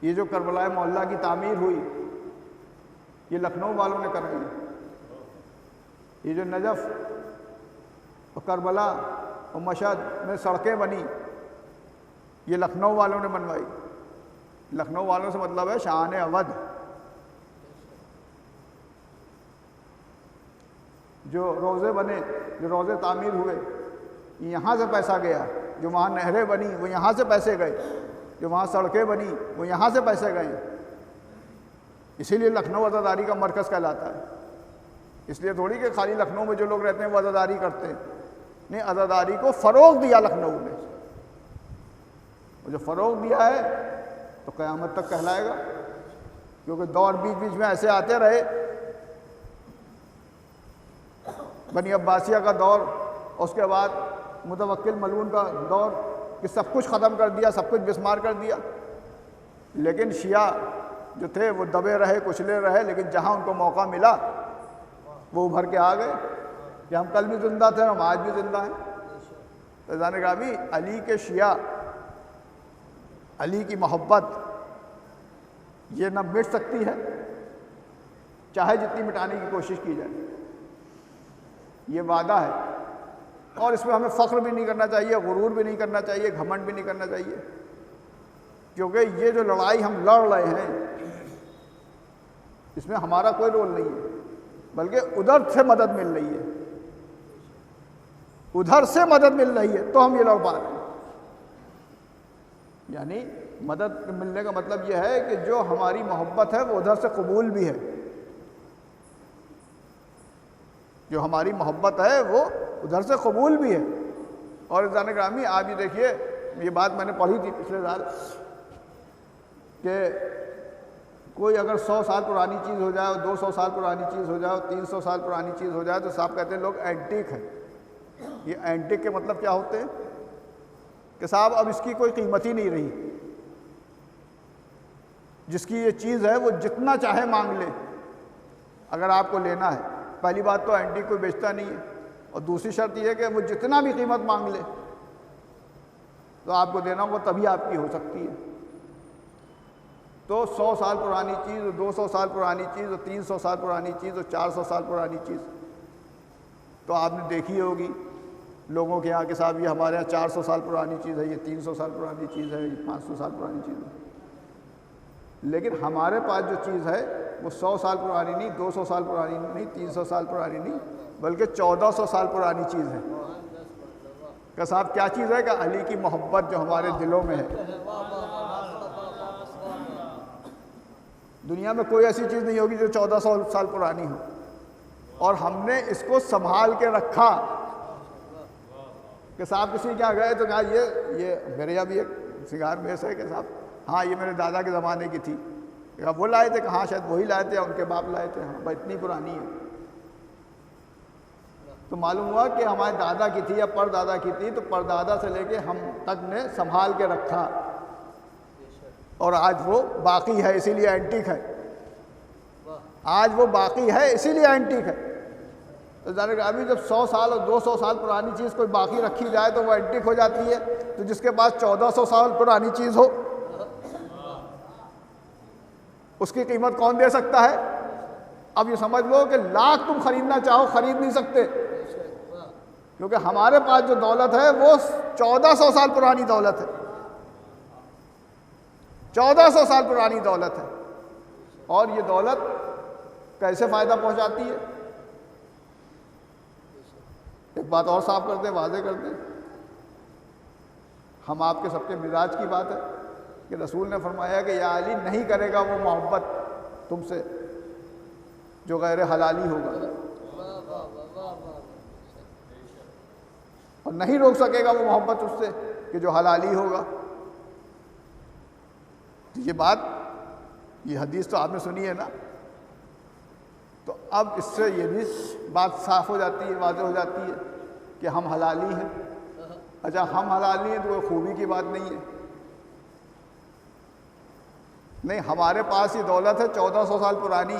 Speaker 1: یہ جو کربلا معلیٰ کی تعمیر ہوئی یہ لکھنؤ والوں نے کرائی ہے۔ یہ جو نجف اور کربلا اور مشہد میں سڑکیں بنی یہ لکھنؤ والوں نے بنوائی۔ لکھنؤ والوں سے مطلب ہے شاہان اودھ۔ جو روزے بنے، جو روزے تعمیر ہوئے، یہاں سے پیسہ گیا۔ جو وہاں نہریں بنی وہ یہاں سے پیسے گئے، جو وہاں سڑکیں بنی وہ یہاں سے پیسے گئے۔ اسی لیے لکھنؤ عزاداری کا مرکز کہلاتا ہے۔ اس لیے تھوڑی کہ خالی لکھنؤ میں جو لوگ رہتے ہیں وہ عزاداری کرتے ہیں، نہیں، عزاداری کو فروغ دیا لکھنؤ نے، اور جو فروغ دیا ہے تو قیامت تک کہلائے گا، کیونکہ دور بیچ بیچ میں ایسے آتے رہے۔ بنی عباسیہ کا دور، اس کے بعد متوکل ملعون کا دور کہ سب کچھ ختم کر دیا، سب کچھ بسمار کر دیا، لیکن شیعہ جو تھے وہ دبے رہے، کچلے رہے، لیکن جہاں ان کو موقع ملا وہ ابھر کے آ گئے کہ ہم کل بھی زندہ تھے، ہم آج بھی زندہ ہیں۔ تو عزیزان گرامی علی کے شیعہ، علی کی محبت یہ نہ مٹ سکتی ہے چاہے جتنی مٹانے کی کوشش کی جائے، یہ وعدہ ہے، اور اس میں ہمیں فخر بھی نہیں کرنا چاہیے، غرور بھی نہیں کرنا چاہیے، گھمنڈ بھی نہیں کرنا چاہیے، کیونکہ یہ جو لڑائی ہم لڑ رہے ہیں اس میں ہمارا کوئی رول نہیں ہے، بلکہ ادھر سے مدد مل رہی ہے، ادھر سے مدد مل رہی ہے تو ہم یہ لڑ پا رہے ہیں۔ یعنی مدد ملنے کا مطلب یہ ہے کہ جو ہماری محبت ہے وہ ادھر سے قبول بھی ہے، جو ہماری محبت ہے وہ ادھر سے قبول بھی ہے۔ اور عزیزان گرامی آپ یہ دیکھیے، یہ بات میں نے پڑھی تھی پچھلے سال کہ کوئی اگر 100 سال پرانی چیز ہو جائے، 200 سال پرانی چیز ہو جائے، 300 سال پرانی چیز ہو جائے تو صاحب کہتے ہیں لوگ اینٹیک ہے۔ یہ اینٹیک کے مطلب کیا ہوتے ہیں کہ صاحب اب اس کی کوئی قیمت ہی نہیں رہی، جس کی یہ چیز ہے وہ جتنا چاہے مانگ لے اگر آپ کو لینا ہے۔ پہلی بات تو اینٹیک کوئی بیچتا نہیں ہے، اور دوسری شرط یہ ہے کہ وہ جتنا بھی قیمت مانگ لے تو آپ کو دینا ہوگا، تبھی آپ کی ہو سکتی ہے۔ تو 100 سال پرانی چیز، 200 سال پرانی چیز، 300 سال پرانی چیز، 400 سال پرانی چیز تو آپ نے دیکھی ہوگی لوگوں کے یہاں کہ صاحب یہ ہمارے یہاں 400 سال پرانی چیز ہے، یہ 300 سال پرانی چیز ہے، یہ 500 سال پرانی چیز ہے۔ لیکن ہمارے پاس جو چیز ہے وہ 100 سال پرانی نہیں، 200 سال پرانی نہیں، 300 سال پرانی نہیں، بلکہ 1400 سال پرانی چیز ہے۔ کہ صاحب کیا چیز ہے؟ کہ علی کی محبت جو ہمارے دلوں میں ہے۔ دنیا میں کوئی ایسی چیز نہیں ہوگی جو 1400 سال پرانی ہو، اور ہم نے اس کو سنبھال کے رکھا کہ صاحب کسی کیا گئے تو کہا یہ میرے یہاں بھی ایک سگار میز ہے کہ صاحب ہاں یہ میرے دادا کے زمانے کی تھی، کہا وہ لائے تھے، کہاں شاید وہی لائے تھے، ان کے باپ لائے تھے، ہاں اتنی پرانی ہے۔ تو معلوم ہوا کہ ہمارے دادا کی تھی یا پردادا کی تھی، تو پردادا سے لے کے ہم تک نے سنبھال کے رکھا، اور آج وہ باقی ہے، اسی لیے اینٹیک ہے۔ آج وہ باقی ہے اسی لیے اینٹیک ہے۔ تو ابھی جب 100 سال اور 200 سال پرانی چیز کوئی باقی رکھی جائے تو وہ اینٹیک ہو جاتی ہے، تو جس کے پاس 1400 سال پرانی چیز ہو اس کی قیمت کون دے سکتا ہے؟ اب یہ سمجھ لو کہ لاکھ تم خریدنا چاہو خرید نہیں سکتے، کیونکہ ہمارے پاس جو دولت ہے وہ 1400 سال پرانی دولت ہے، 1400 سال پرانی دولت ہے۔ اور یہ دولت کیسے فائدہ پہنچاتی ہے؟ ایک بات اور صاف کر دیں، واضح کر دیں، ہم آپ کے سب کے مزاج کی بات ہے کہ رسول نے فرمایا کہ یا علی نہیں کرے گا وہ محبت تم سے جو غیر حلالی ہوگا، اور نہیں روک سکے گا وہ محبت اس سے کہ جو حلالی ہوگا۔ تو یہ بات، یہ حدیث تو آپ نے سنی ہے نا، تو اب اس سے یہ بھی بات صاف ہو جاتی ہے، واضح ہو جاتی ہے کہ ہم حلالی ہیں۔ اچھا ہم حلالی ہیں تو وہ خوبی کی بات نہیں ہے، نہیں، ہمارے پاس یہ دولت ہے 1400 سال پرانی،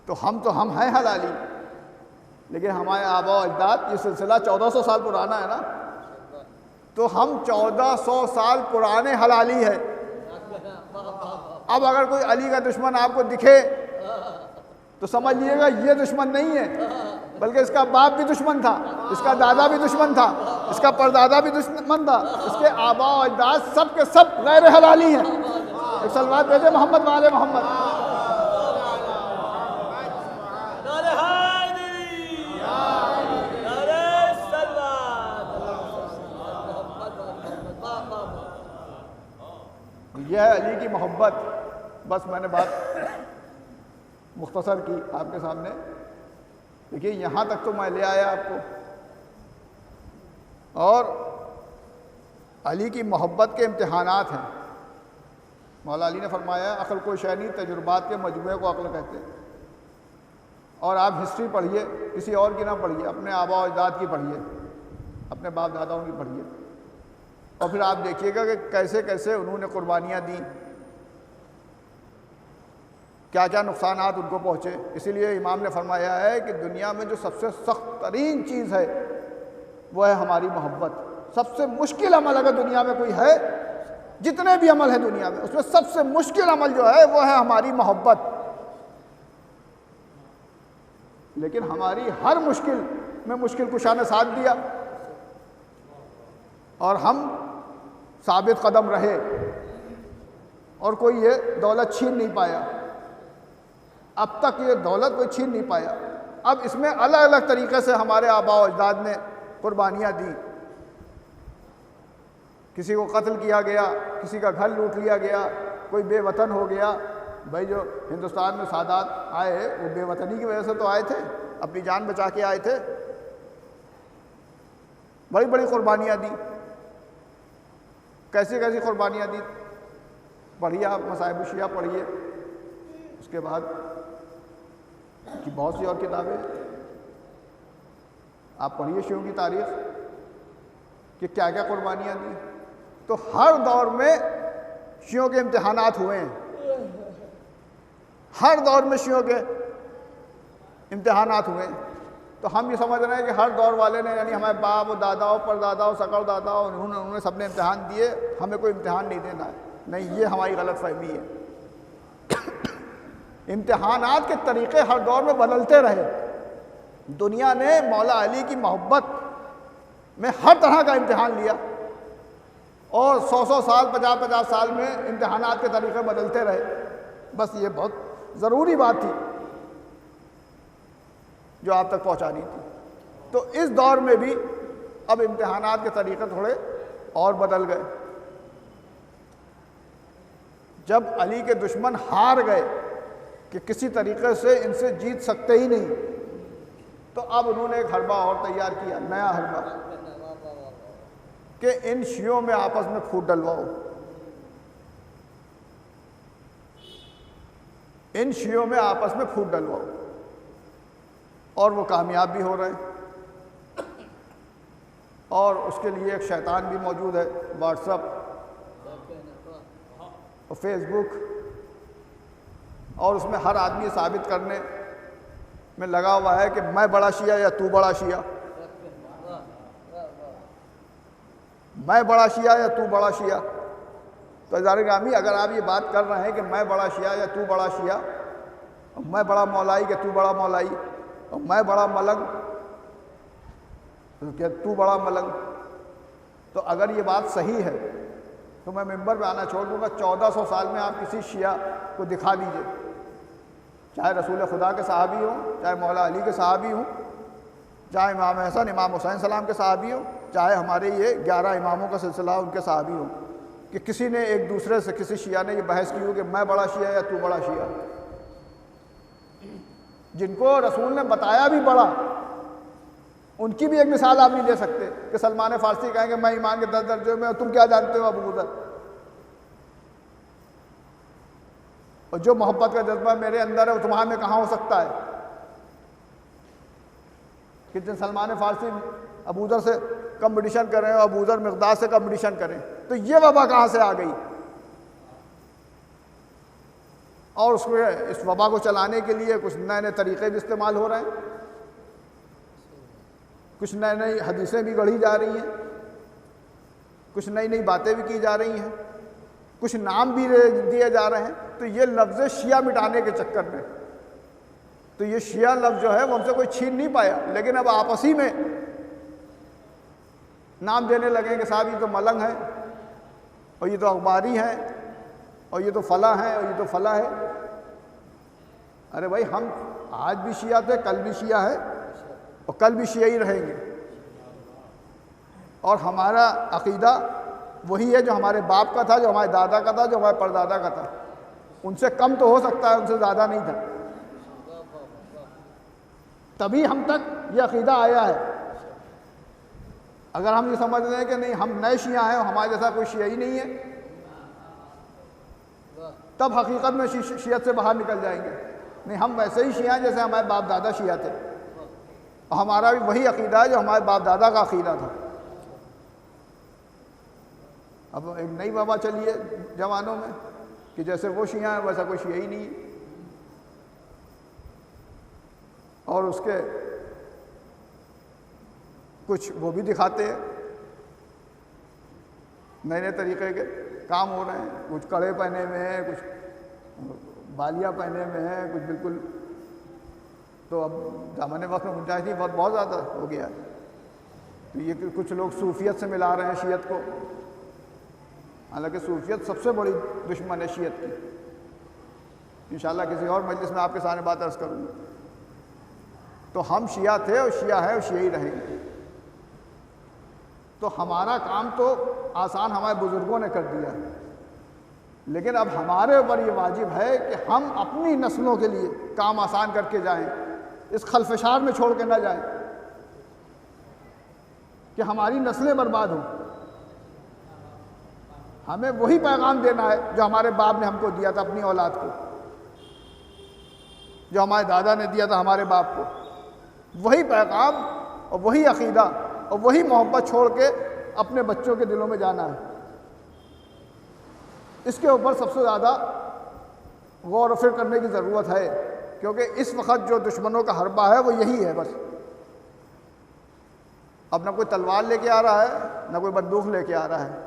Speaker 1: تو ہم ہیں حلالی، لیکن ہمارے آباء و اجداد یہ سلسلہ 1400 سال پرانا ہے نا، تو ہم 1400 سال پرانے حلالی ہے۔ اب اگر کوئی علی کا دشمن آپ کو دکھے تو سمجھ لیجیے گا یہ دشمن نہیں ہے، بلکہ اس کا باپ بھی دشمن تھا، اس کا دادا بھی دشمن تھا، اس کا پردادا بھی دشمن تھا، اس کے آباء و اجداد سب کے سب غیر حلالی ہیں۔ ایک صلوات بھیجے محمد وعلے محمد۔ یہ ہے علی کی محبت۔ بس میں نے بات مختصر کی آپ کے سامنے، دیکھیے یہاں تک تو میں لے آیا آپ کو، اور علی کی محبت کے امتحانات ہیں۔ مولا علی نے فرمایا عقل کوئی شے نہیں، تجربات کے مجموعے کو عقل کہتے ہیں۔ اور آپ ہسٹری پڑھیے، کسی اور کی نہ پڑھیے، اپنے آباء و اجداد کی پڑھیے، اپنے باپ داداؤں کی پڑھیے، اور پھر آپ دیکھیے گا کہ کیسے کیسے انہوں نے قربانیاں دیں۔ کیا کیا نقصانات ان کو پہنچے۔ اسی لیے امام نے فرمایا ہے کہ دنیا میں جو سب سے سخت ترین چیز ہے وہ ہے ہماری محبت۔ سب سے مشکل عمل اگر دنیا میں کوئی ہے، جتنے بھی عمل ہیں دنیا میں، اس میں سب سے مشکل عمل جو ہے وہ ہے ہماری محبت۔ لیکن ہماری ہر مشکل میں مشکل کشا نے ساتھ دیا اور ہم ثابت قدم رہے، اور کوئی یہ دولت چھین نہیں پایا۔ اب تک یہ دولت کوئی چھین نہیں پایا۔ اب اس میں الگ الگ طریقے سے ہمارے آباء و اجداد نے قربانیاں دیں۔ کسی کو قتل کیا گیا، کسی کا گھر لوٹ لیا گیا، کوئی بے وطن ہو گیا۔ بھائی جو ہندوستان میں سادات آئے وہ بے وطنی کی وجہ سے تو آئے تھے، اپنی جان بچا کے آئے تھے، بڑی بڑی قربانیاں دی۔ کیسی کیسی قربانیاں دی، پڑھیے آپ مصائب الشیعہ پڑھیے، اس کے بعد کی بہت سی اور کتابیں آپ پڑھیے شیعوں کی تاریخ کہ کیا کیا قربانیاں دی۔ تو ہر دور میں شیعوں کے امتحانات ہوئے ہیں، ہر دور میں شیعوں کے امتحانات ہوئے ہیں۔ تو ہم یہ سمجھ رہے ہیں کہ ہر دور والے نے، یعنی ہمارے باپ و داداؤں پر داداؤں سکر داداؤں انہوں نے سب نے امتحان دیے، ہمیں کوئی امتحان نہیں دینا ہے۔ نہیں، یہ ہماری غلط فہمی ہے۔ امتحانات کے طریقے ہر دور میں بدلتے رہے۔ دنیا نے مولا علی کی محبت میں ہر طرح کا امتحان لیا، اور 100 سال 50 سال میں امتحانات کے طریقے بدلتے رہے۔ بس یہ بہت ضروری بات تھی جو آپ تک پہنچانی تھی۔ تو اس دور میں بھی اب امتحانات کے طریقے تھوڑے اور بدل گئے۔ جب علی کے دشمن ہار گئے کہ کسی طریقے سے ان سے جیت سکتے ہی نہیں، تو اب انہوں نے ایک حربہ اور تیار کیا، نیا حربہ، کہ ان شیعوں میں آپس میں پھوٹ ڈلواؤ، ان شیعوں میں آپس میں پھوٹ ڈلواؤ۔ اور وہ کامیاب بھی ہو رہے ہیں، اور اس کے لیے ایک شیطان بھی موجود ہے، واٹس ایپ اور فیس بک، اور اس میں ہر آدمی ثابت کرنے میں لگا ہوا ہے کہ میں بڑا شیعہ یا تو بڑا شیعہ، میں بڑا شیعہ یا تو بڑا شیعہ۔ تو عزیزان گرامی، اگر آپ یہ بات کر رہے ہیں کہ میں بڑا شیعہ یا تو بڑا شیعہ، میں بڑا مولائی کہ تو بڑا مولائی، اور میں بڑا ملنگ کہ تو بڑا ملنگ، تو اگر یہ بات صحیح ہے تو میں ممبر پہ آنا چھوڑ دوں گا۔ 1400 سال میں آپ کسی شیعہ کو دکھا دیجئے، چاہے رسول خدا کے صحابی ہوں، چاہے مولا علی کے صحابی ہوں، چاہے امام حسن امام حسین سلام کے صحابی ہوں، چاہے ہمارے یہ 11 اماموں کا سلسلہ ان کے صحابی ہوں، کہ کسی نے ایک دوسرے سے، کسی شیعہ نے یہ بحث کی ہو کہ میں بڑا شیعہ یا تو بڑا شیعہ۔ جن کو رسول نے بتایا بھی بڑا، ان کی بھی ایک مثال آپ نہیں دے سکتے کہ سلمان فارسی کہیں کہ میں ایمان کے 10 درجے میں، تم کیا جانتے ہو ابو ذر؟ اور جو محبت کا جذبہ میرے اندر ہے وہ تمہارے میں کہاں ہو سکتا ہے؟ کہ جن سلمان فارسی ابو ذر سے کمپٹیشن کریں اور ابو ذر مقداد سے کمپٹیشن کریں، تو یہ وبا کہاں سے آ گئی؟ اور اس وبا کو چلانے کے لیے کچھ نئے نئے طریقے بھی استعمال ہو رہے ہیں، کچھ نئی نئی حدیثیں بھی گڑھی جا رہی ہیں، کچھ نئی نئی باتیں بھی کی جا رہی ہیں، کچھ نام بھی دیے جا رہے ہیں۔ تو یہ لفظ شیعہ مٹانے کے چکر میں، تو یہ شیعہ لفظ جو ہے وہ ہم سے کوئی چھین نہیں پایا، لیکن اب آپس ہی میں نام دینے لگے کہ صاحب یہ تو ملنگ ہے، اور یہ تو اخباری ہیں، اور یہ تو فلاں ہیں، اور یہ تو فلاں ہے۔ ارے بھائی، ہم آج بھی شیعہ تھے، کل بھی شیعہ ہے، اور کل بھی شیعہ ہی رہیں گے، اور ہمارا عقیدہ وہی ہے جو ہمارے باپ کا تھا، جو ہمارے دادا کا تھا، جو ہمارے پردادا کا تھا۔ ان سے کم تو ہو سکتا ہے، ان سے زیادہ نہیں تھا، تبھی ہم تک یہ عقیدہ آیا ہے۔ اگر ہم یہ سمجھ رہے ہیں کہ نہیں ہم نئے شیعہ ہیں، ہمارے جیسا کوئی شیعہ ہی نہیں ہے، تب حقیقت میں شیعت سے باہر نکل جائیں گے۔ نہیں، ہم ویسے ہی شیعہ ہیں جیسے ہمارے باپ دادا شیعہ تھے، اور ہمارا بھی وہی عقیدہ ہے جو ہمارے باپ دادا کا عقیدہ تھا۔ اب ایک نئی وبا چلی ہے جوانوں میں کہ جیسے وہ شیعہ ہیں ویسا کوئی شیعہ ہی نہیں ہے۔ اور اس کے کچھ وہ بھی دکھاتے ہیں، نئے نئے طریقے کے کام ہو رہے ہیں، کچھ کڑے پہنے میں ہیں، کچھ بالیاں پہنے میں ہیں، کچھ بالکل. تو اب دامن وقت میں گنجائش کی بہت زیادہ ہو گیا ہے. تو یہ کہ کچھ لوگ صوفیت سے ملا رہے ہیں شیعت کو، حالانکہ صوفیت سب سے بڑی دشمن ہے شیعت کی. انشاءاللہ کسی اور مجلس میں آپ کے سامنے بات عرض کروں گا. تو ہم شیعہ تھے اور شیعہ ہے اور شیعہ ہی رہیں گے. تو ہمارا کام تو آسان ہمارے بزرگوں نے کر دیا ہے، لیکن اب ہمارے اوپر یہ واجب ہے کہ ہم اپنی نسلوں کے لیے کام آسان کر کے جائیں، اس خلفشار میں چھوڑ کے نہ جائیں کہ ہماری نسلیں برباد ہوں. ہمیں وہی پیغام دینا ہے جو ہمارے باپ نے ہم کو دیا تھا اپنی اولاد کو، جو ہمارے دادا نے دیا تھا ہمارے باپ کو. وہی پیغام اور وہی عقیدہ اور وہی محبت چھوڑ کے اپنے بچوں کے دلوں میں جانا ہے. اس کے اوپر سب سے زیادہ غور و فکر کرنے کی ضرورت ہے، کیونکہ اس وقت جو دشمنوں کا حربہ ہے وہ یہی ہے بس. اب نہ کوئی تلوار لے کے آ رہا ہے، نہ کوئی بندوق لے کے آ رہا ہے.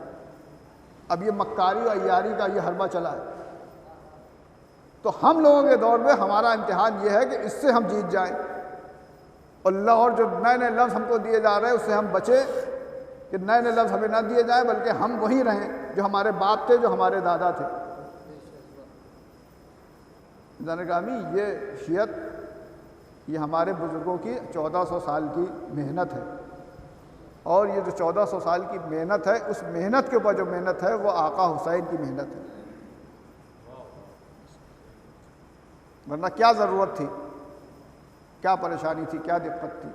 Speaker 1: اب یہ مکاری اور عیاری کا یہ حربہ چلا ہے. تو ہم لوگوں کے دور میں ہمارا امتحان یہ ہے کہ اس سے ہم جیت جائیں. اللہ اور جو نئے نئے لفظ ہم کو دیے جا رہے ہیں اس سے ہم بچیں کہ نئے نئے لفظ ہمیں نہ دیے جائیں، بلکہ ہم وہی رہیں جو ہمارے باپ تھے، جو ہمارے دادا تھے. گرامی، یہ شیعت یہ ہمارے بزرگوں کی 1400 سال کی محنت ہے، اور یہ جو 1400 سال کی محنت ہے، اس محنت کے اوپر جو محنت ہے وہ آقا حسین کی محنت ہے. ورنہ کیا ضرورت تھی، کیا پریشانی تھی، کیا دقت تھی؟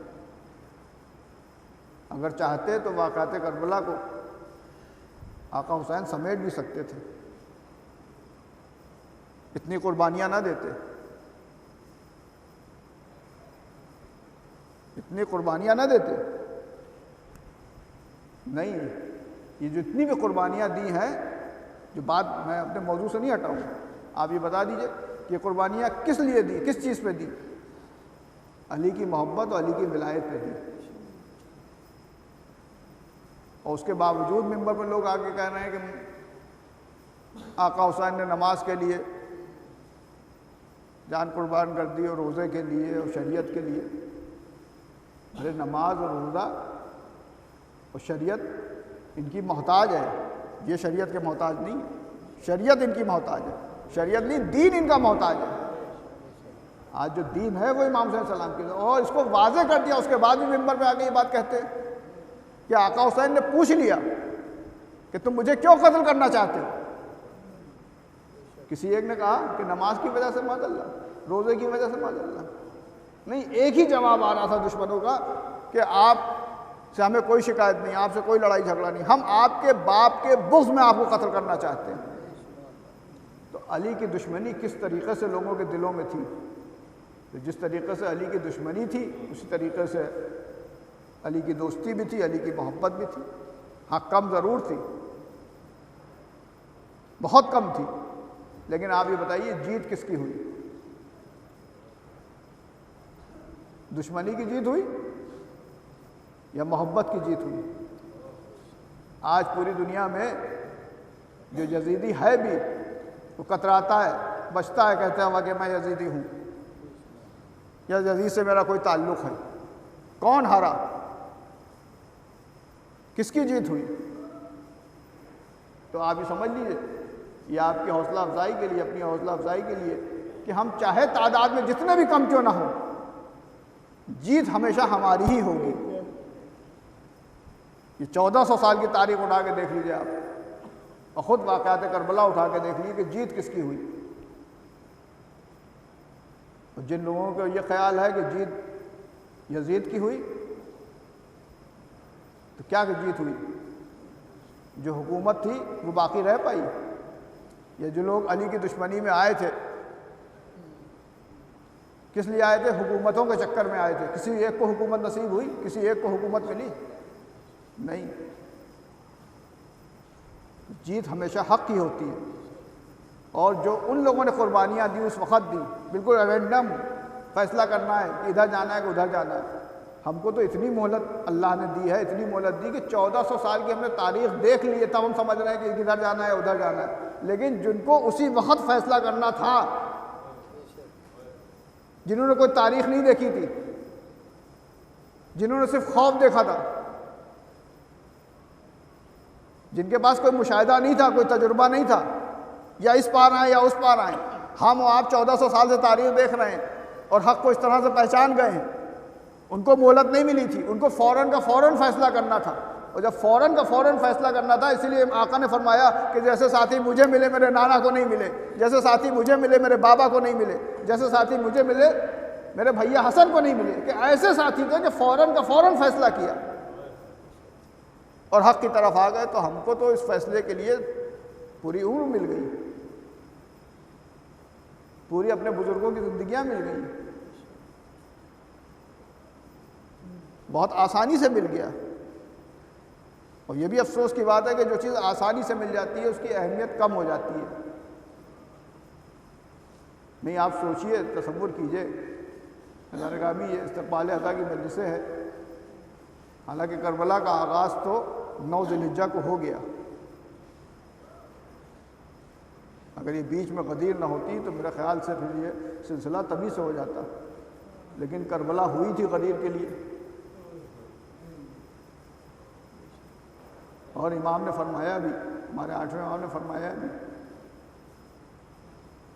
Speaker 1: اگر چاہتے تو واقعات کربلا کو آقا حسین سمیٹ بھی سکتے تھے، اتنی قربانیاں نہ دیتے، اتنی قربانیاں نہ دیتے. نہیں، یہ جو اتنی بھی قربانیاں دی ہیں، جو بات میں اپنے موضوع سے نہیں ہٹاؤں، آپ یہ بتا دیجئے کہ یہ قربانیاں کس لیے دی، کس چیز پہ دی؟ علی کی محبت اور علی کی ولایت پہ دی. اور اس کے باوجود منبر پر لوگ آگے کہہ رہے ہیں کہ آقا حسین نے نماز کے لیے جان قربان کر دی، اور روزے کے لیے اور شریعت کے لیے. ارے نماز اور روزہ اور شریعت ان کی محتاج ہے، یہ شریعت کے محتاج نہیں ہے. شریعت ان کی محتاج ہے، شریعت نہیں، دین ان کا محتاج ہے. آج جو دین ہے وہ امام حسین السلام کی، اور اس کو واضح کر دیا. اس کے بعد بھی منبر پہ آ کے یہ بات کہتے ہیں کہ آقا حسین نے پوچھ لیا کہ تم مجھے کیوں قتل کرنا چاہتے ہو؟ کسی ایک نے کہا کہ نماز کی وجہ سے معاذ اللہ، روزے کی وجہ سے معاذ اللہ. نہیں، ایک ہی جواب آ رہا تھا دشمنوں کا کہ آپ سے ہمیں کوئی شکایت نہیں، آپ سے کوئی لڑائی جھگڑا نہیں، ہم آپ کے باپ کے بغض میں آپ کو قتل کرنا چاہتے ہیں. تو علی کی دشمنی کس طریقے سے لوگوں کے دلوں میں تھی؟ تو جس طریقے سے علی کی دشمنی تھی، اسی طریقے سے علی کی دوستی بھی تھی، علی کی محبت بھی تھی. ہاں، کم ضرور تھی، بہت کم تھی. لیکن آپ یہ بتائیے جیت کس کی ہوئی؟ دشمنی کی جیت ہوئی یا محبت کی جیت ہوئی؟ آج پوری دنیا میں جو یزیدی ہے بھی وہ کتراتا ہے، بچتا ہے، کہتا ہے کہ میں یزیدی ہوں یا یزید سے میرا کوئی تعلق ہے. کون ہارا؟ کس کی جیت ہوئی؟ تو آپ یہ سمجھ لیجئے، یہ آپ کی حوصلہ افزائی کے لیے، اپنی حوصلہ افزائی کے لیے، کہ ہم چاہے تعداد میں جتنے بھی کم کیوں نہ ہوں، جیت ہمیشہ ہماری ہی ہوگی. یہ 1400 سال کی تاریخ اٹھا کے دیکھ لیجئے آپ، اور خود واقعات کربلا اٹھا کے دیکھ لیجئے کہ جیت کس کی ہوئی. اور جن لوگوں کو یہ خیال ہے کہ جیت یزید کی ہوئی، تو کیا کہ جیت ہوئی؟ جو حکومت تھی وہ باقی رہ پائی؟ یا جو لوگ علی کی دشمنی میں آئے تھے، کس لیے آئے تھے؟ حکومتوں کے چکر میں آئے تھے. کسی ایک کو حکومت نصیب ہوئی؟ کسی ایک کو حکومت ملی؟ نہیں. جیت ہمیشہ حق کی ہوتی ہے. اور جو ان لوگوں نے قربانیاں دی اس وقت دی، بالکل رینڈم فیصلہ کرنا ہے کہ ادھر جانا ہے کہ ادھر جانا ہے. ہم کو تو اتنی مہلت اللہ نے دی ہے، اتنی مہلت دی کہ 1400 سال کی ہم نے تاریخ دیکھ لی ہے، تب ہم سمجھ رہے ہیں کہ ادھر جانا ہے ادھر جانا ہے. لیکن جن کو اسی وقت فیصلہ کرنا تھا، جنہوں نے کوئی تاریخ نہیں دیکھی تھی، جنہوں نے صرف خوف دیکھا تھا، جن کے پاس کوئی مشاہدہ نہیں تھا، کوئی تجربہ نہیں تھا، یا اس پار آئیں یا اس پار آئیں، ہم اور آپ 1400 سال سے تاریخ دیکھ رہے ہیں اور حق کو اس طرح سے پہچان گئے ہیں. ان کو مہلت نہیں ملی تھی، ان کو فوراً کا فوراً فیصلہ کرنا تھا. اور جب فوراً کا فوراً فیصلہ کرنا تھا، اسی لیے آقا نے فرمایا کہ جیسے ساتھی مجھے ملے میرے نانا کو نہیں ملے، جیسے ساتھی مجھے ملے میرے بابا کو نہیں ملے، جیسے ساتھی مجھے ملے میرے بھیا حسن کو نہیں ملے، کہ ایسے ساتھی تھے کہ فوراً کا فوراً فیصلہ کیا اور حق کی طرف آ گئے. تو ہم کو تو اس فیصلے کے لیے پوری عمر مل گئی، پوری اپنے بزرگوں کی زندگیاں مل گئی، بہت آسانی سے مل گیا. اور یہ بھی افسوس کی بات ہے کہ جو چیز آسانی سے مل جاتی ہے اس کی اہمیت کم ہو جاتی ہے. نہیں، آپ سوچئے، تصور کیجئے، اللہ نگامی یہ استقبال عطا کی مجلسیں ہے. حالانکہ کربلا کا آغاز تو 9 ذی الحجہ کو ہو گیا. اگر یہ بیچ میں غدیر نہ ہوتی تو میرے خیال سے پھر یہ سلسلہ تبھی سے ہو جاتا. لیکن کربلا ہوئی تھی غدیر کے لیے. اور امام نے فرمایا بھی، ہمارے 8ویں امام نے فرمایا بھی،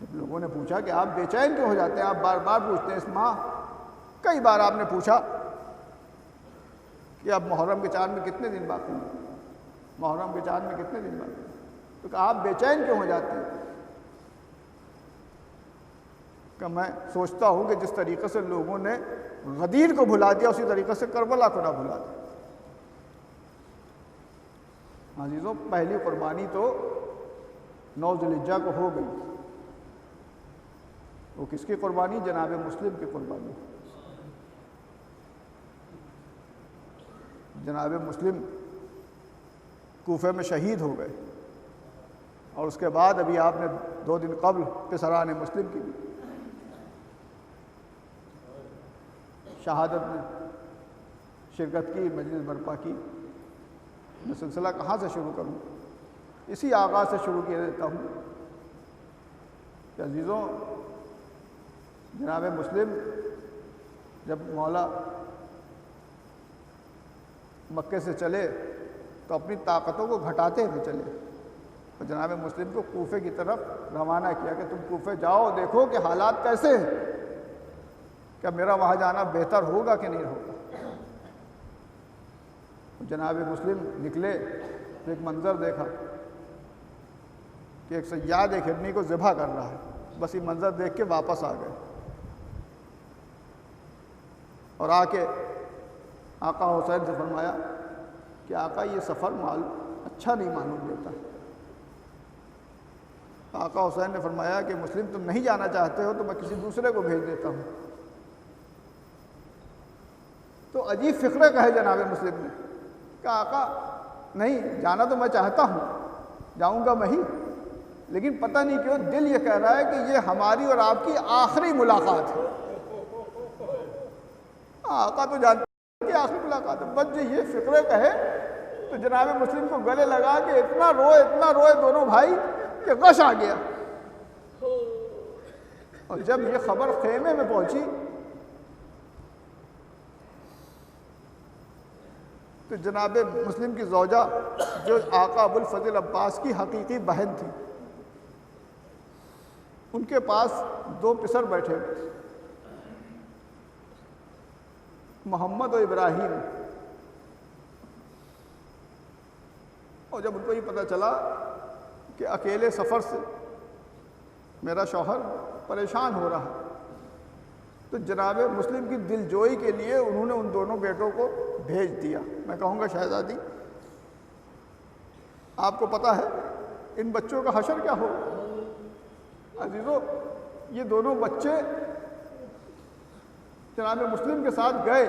Speaker 1: جب لوگوں نے پوچھا کہ آپ بے چین کیوں ہو جاتے ہیں، آپ بار بار پوچھتے ہیں اس ماہ، کئی بار آپ نے پوچھا کہ اب محرم کے چاند میں کتنے دن باقی ہیں، محرم کے چاند میں کتنے دن باقی ہیں، تو کہ آپ بے چین کیوں ہو جاتے ہیں؟ کہ میں سوچتا ہوں کہ جس طریقے سے لوگوں نے غدیر کو بھلا دیا اسی طریقے سے کربلا کو نہ بھلا دیا. عزیزوں، پہلی قربانی تو 9 ذی الحجہ کو ہو گئی. وہ کس کی قربانی؟ جناب مسلم کی قربانی. جناب مسلم کوفے میں شہید ہو گئے، اور اس کے بعد ابھی آپ نے 2 دن قبل پسران مسلم کی بھی شہادت میں شرکت کی، مجلس برپا کی. میں سلسلہ کہاں سے شروع کروں؟ اسی آغاز سے شروع کیا دیتا ہوں کہ عزیزوں، جناب مسلم جب مولا مکے سے چلے تو اپنی طاقتوں کو گھٹاتے ہوئے چلے، اور جناب مسلم کو کوفے کی طرف روانہ کیا کہ تم کوفے جاؤ، دیکھو کہ حالات کیسے ہیں، کیا میرا وہاں جانا بہتر ہوگا کہ نہیں ہوگا. جناب مسلم نکلے تو ایک منظر دیکھا کہ ایک صیاد ایک ہرنی کو ذبح کر رہا ہے. بس یہ منظر دیکھ کے واپس آ گئے اور آ کے آقا حسین سے فرمایا کہ آقا یہ سفر اچھا نہیں معلوم دیتا. آقا حسین نے فرمایا کہ مسلم تم نہیں جانا چاہتے ہو تو میں کسی دوسرے کو بھیج دیتا ہوں. تو عجیب فکرے کہے جناب مسلم نے کہ آقا نہیں، جانا تو میں چاہتا ہوں، جاؤں گا میں ہی، لیکن پتہ نہیں کیوں دل یہ کہہ رہا ہے کہ یہ ہماری اور آپ کی آخری ملاقات ہے. آقا تو جانتے ہیں کہ آخری ملاقات ہے، بس جو یہ فکرے کہے تو جناب مسلم کو گلے لگا کہ اتنا روئے دونوں بھائی کہ غش آ گیا. اور جب یہ خبر خیمے میں پہنچی تو جناب مسلم کی زوجہ جو آقا ابو الفضل عباس کی حقیقی بہن تھی، ان کے پاس 2 پسر بیٹھے، محمد و ابراہیم. اور جب ان کو یہ پتہ چلا کہ اکیلے سفر سے میرا شوہر پریشان ہو رہا ہے، تو جناب مسلم کی دل جوئی کے لیے انہوں نے ان دونوں بیٹوں کو بھیج دیا. میں کہوں گا شہزادی، آپ کو پتہ ہے ان بچوں کا حشر کیا ہو؟ عزیزو، یہ دونوں بچے جناب مسلم کے ساتھ گئے،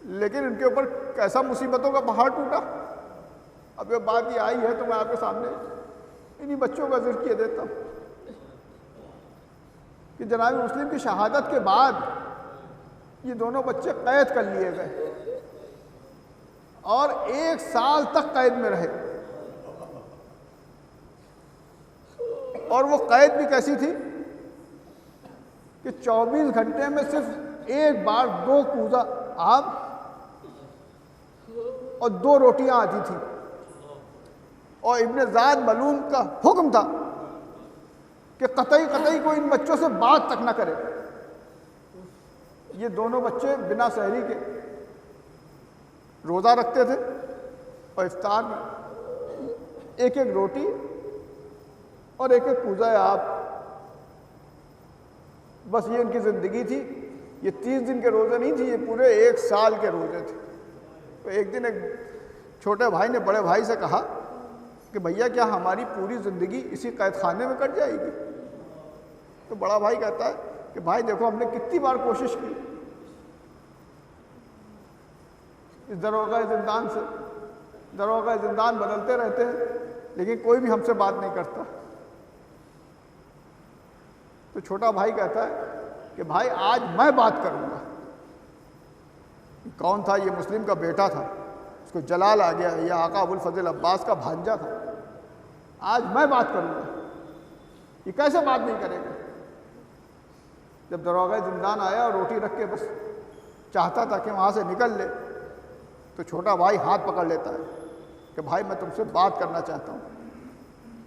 Speaker 1: لیکن ان کے اوپر کیسا مصیبتوں کا پہاڑ ٹوٹا. اب یہ بات یہ آئی ہے تو میں آپ کے سامنے انہی بچوں کا ذکر کیے دیتا ہوں. کہ جناب مسلم کی شہادت کے بعد یہ دونوں بچے قید کر لیے گئے اور 1 سال تک قید میں رہے. اور وہ قید بھی کیسی تھی کہ 24 گھنٹے میں صرف ایک بار 2 کوزہ آب اور 2 روٹیاں آتی تھیں. اور ابن زاد ملعون کا حکم تھا کہ قطعی کوئی ان بچوں سے بات تک نہ کرے. یہ دونوں بچے بنا سحری کے روزہ رکھتے تھے اور افطار میں ایک روٹی اور ایک کوزہ آب، بس یہ ان کی زندگی تھی. یہ 30 دن کے روزے نہیں تھے، یہ پورے 1 سال کے روزے تھے. تو ایک دن ایک چھوٹے بھائی نے بڑے بھائی سے کہا کہ بھیا کیا ہماری پوری زندگی اسی قید خانے میں کٹ جائے گی؟ تو بڑا بھائی کہتا ہے کہ بھائی دیکھو ہم نے کتنی بار کوشش کی اس داروغہ زندان سے، داروغہ زندان بدلتے رہتے ہیں لیکن کوئی بھی ہم سے بات نہیں کرتا. تو چھوٹا بھائی کہتا ہے کہ بھائی آج میں بات کروں گا. کون تھا؟ یہ مسلم کا بیٹا تھا، اس کو جلال آ گیا، یہ آقا ابوالفضل عباس کا بھانجا تھا. آج میں بات کروں گا. یہ کیسے بات نہیں کرے گا؟ جب داروغہ زندان آیا اور روٹی رکھ کے بس چاہتا تھا کہ وہاں سے نکل لے، تو چھوٹا بھائی ہاتھ پکڑ لیتا ہے کہ بھائی میں تم سے بات کرنا چاہتا ہوں،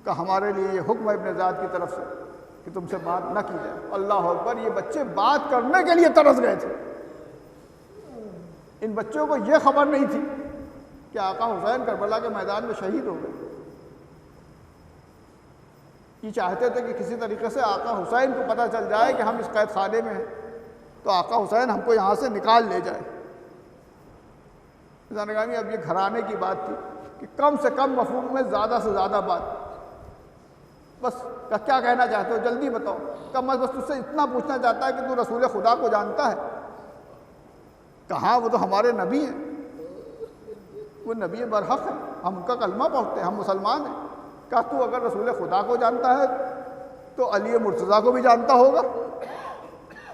Speaker 1: کہ ہمارے لیے یہ حکم ہے ابن زاد کی طرف سے کہ تم سے بات نہ کی جائے. اللہ اکبر! یہ بچے بات کرنے کے لیے ترس گئے تھے. ان بچوں کو یہ خبر نہیں تھی کہ آقا حسین کربلا کے میدان میں شہید ہو گئے. یہ چاہتے تھے کہ کسی طریقے سے آقا حسین کو پتہ چل جائے کہ ہم اس قید خانے میں ہیں تو آقا حسین ہم کو یہاں سے نکال لے جائے. اب یہ گھرانے کی بات تھی کہ کم سے کم مفہوم میں زیادہ سے زیادہ بات. بس کیا کہنا چاہتے ہو جلدی بتاؤ. کم از بس تجھ سے اتنا پوچھنا چاہتا ہے کہ تو رسول خدا کو جانتا ہے؟ کہاں؟ وہ تو ہمارے نبی ہیں، وہ نبی برحق ہیں، ہم ان کا کلمہ پڑھتے ہیں، ہم مسلمان ہیں. کہا تو اگر رسول خدا کو جانتا ہے تو علی مرتضیٰ کو بھی جانتا ہوگا.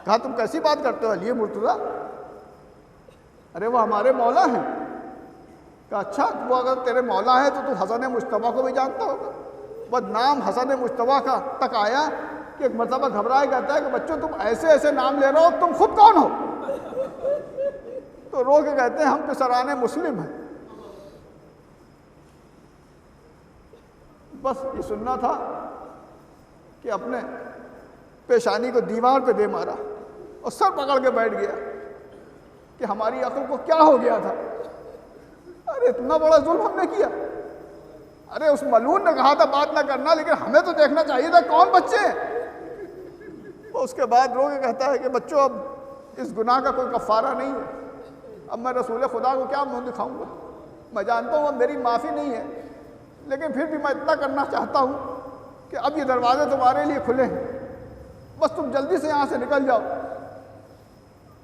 Speaker 1: کہا تم کیسی بات کرتے ہو؟ علی مرتضیٰ؟ ارے وہ ہمارے مولا ہیں. کہا اچھا وہ اگر تیرے مولا ہے تو حسن مجتبیٰ کو بھی جانتا ہوگا. بس نام حسن مجتبیٰ کا تک آیا کہ ایک مرتبہ گھبرائے کہتا ہے کہ بچوں تم ایسے ایسے نام لے رہے ہو، تم خود کون ہو؟ تو رو کے کہتے ہیں ہم پسران مسلم ہیں. بس یہ سننا تھا کہ اپنے پیشانی کو دیوار پہ دے مارا اور سر پکڑ کے بیٹھ گیا کہ ہماری عقل کو کیا ہو گیا تھا. ارے اتنا بڑا ظلم ہم نے کیا. ارے اس ملعون نے کہا تھا بات نہ کرنا، لیکن ہمیں تو دیکھنا چاہیے تھا کون بچے ہیں. اس کے بعد رو کے کہتا ہے کہ بچوں اب اس گناہ کا کوئی کفارہ نہیں ہے. اب میں رسول خدا کو کیا منہ دکھاؤں گا؟ میں جانتا ہوں اب میری معافی نہیں ہے، لیکن پھر بھی میں اتنا کرنا چاہتا ہوں کہ اب یہ دروازے تمہارے لیے کھلے ہیں. بس تم جلدی سے یہاں سے نکل جاؤ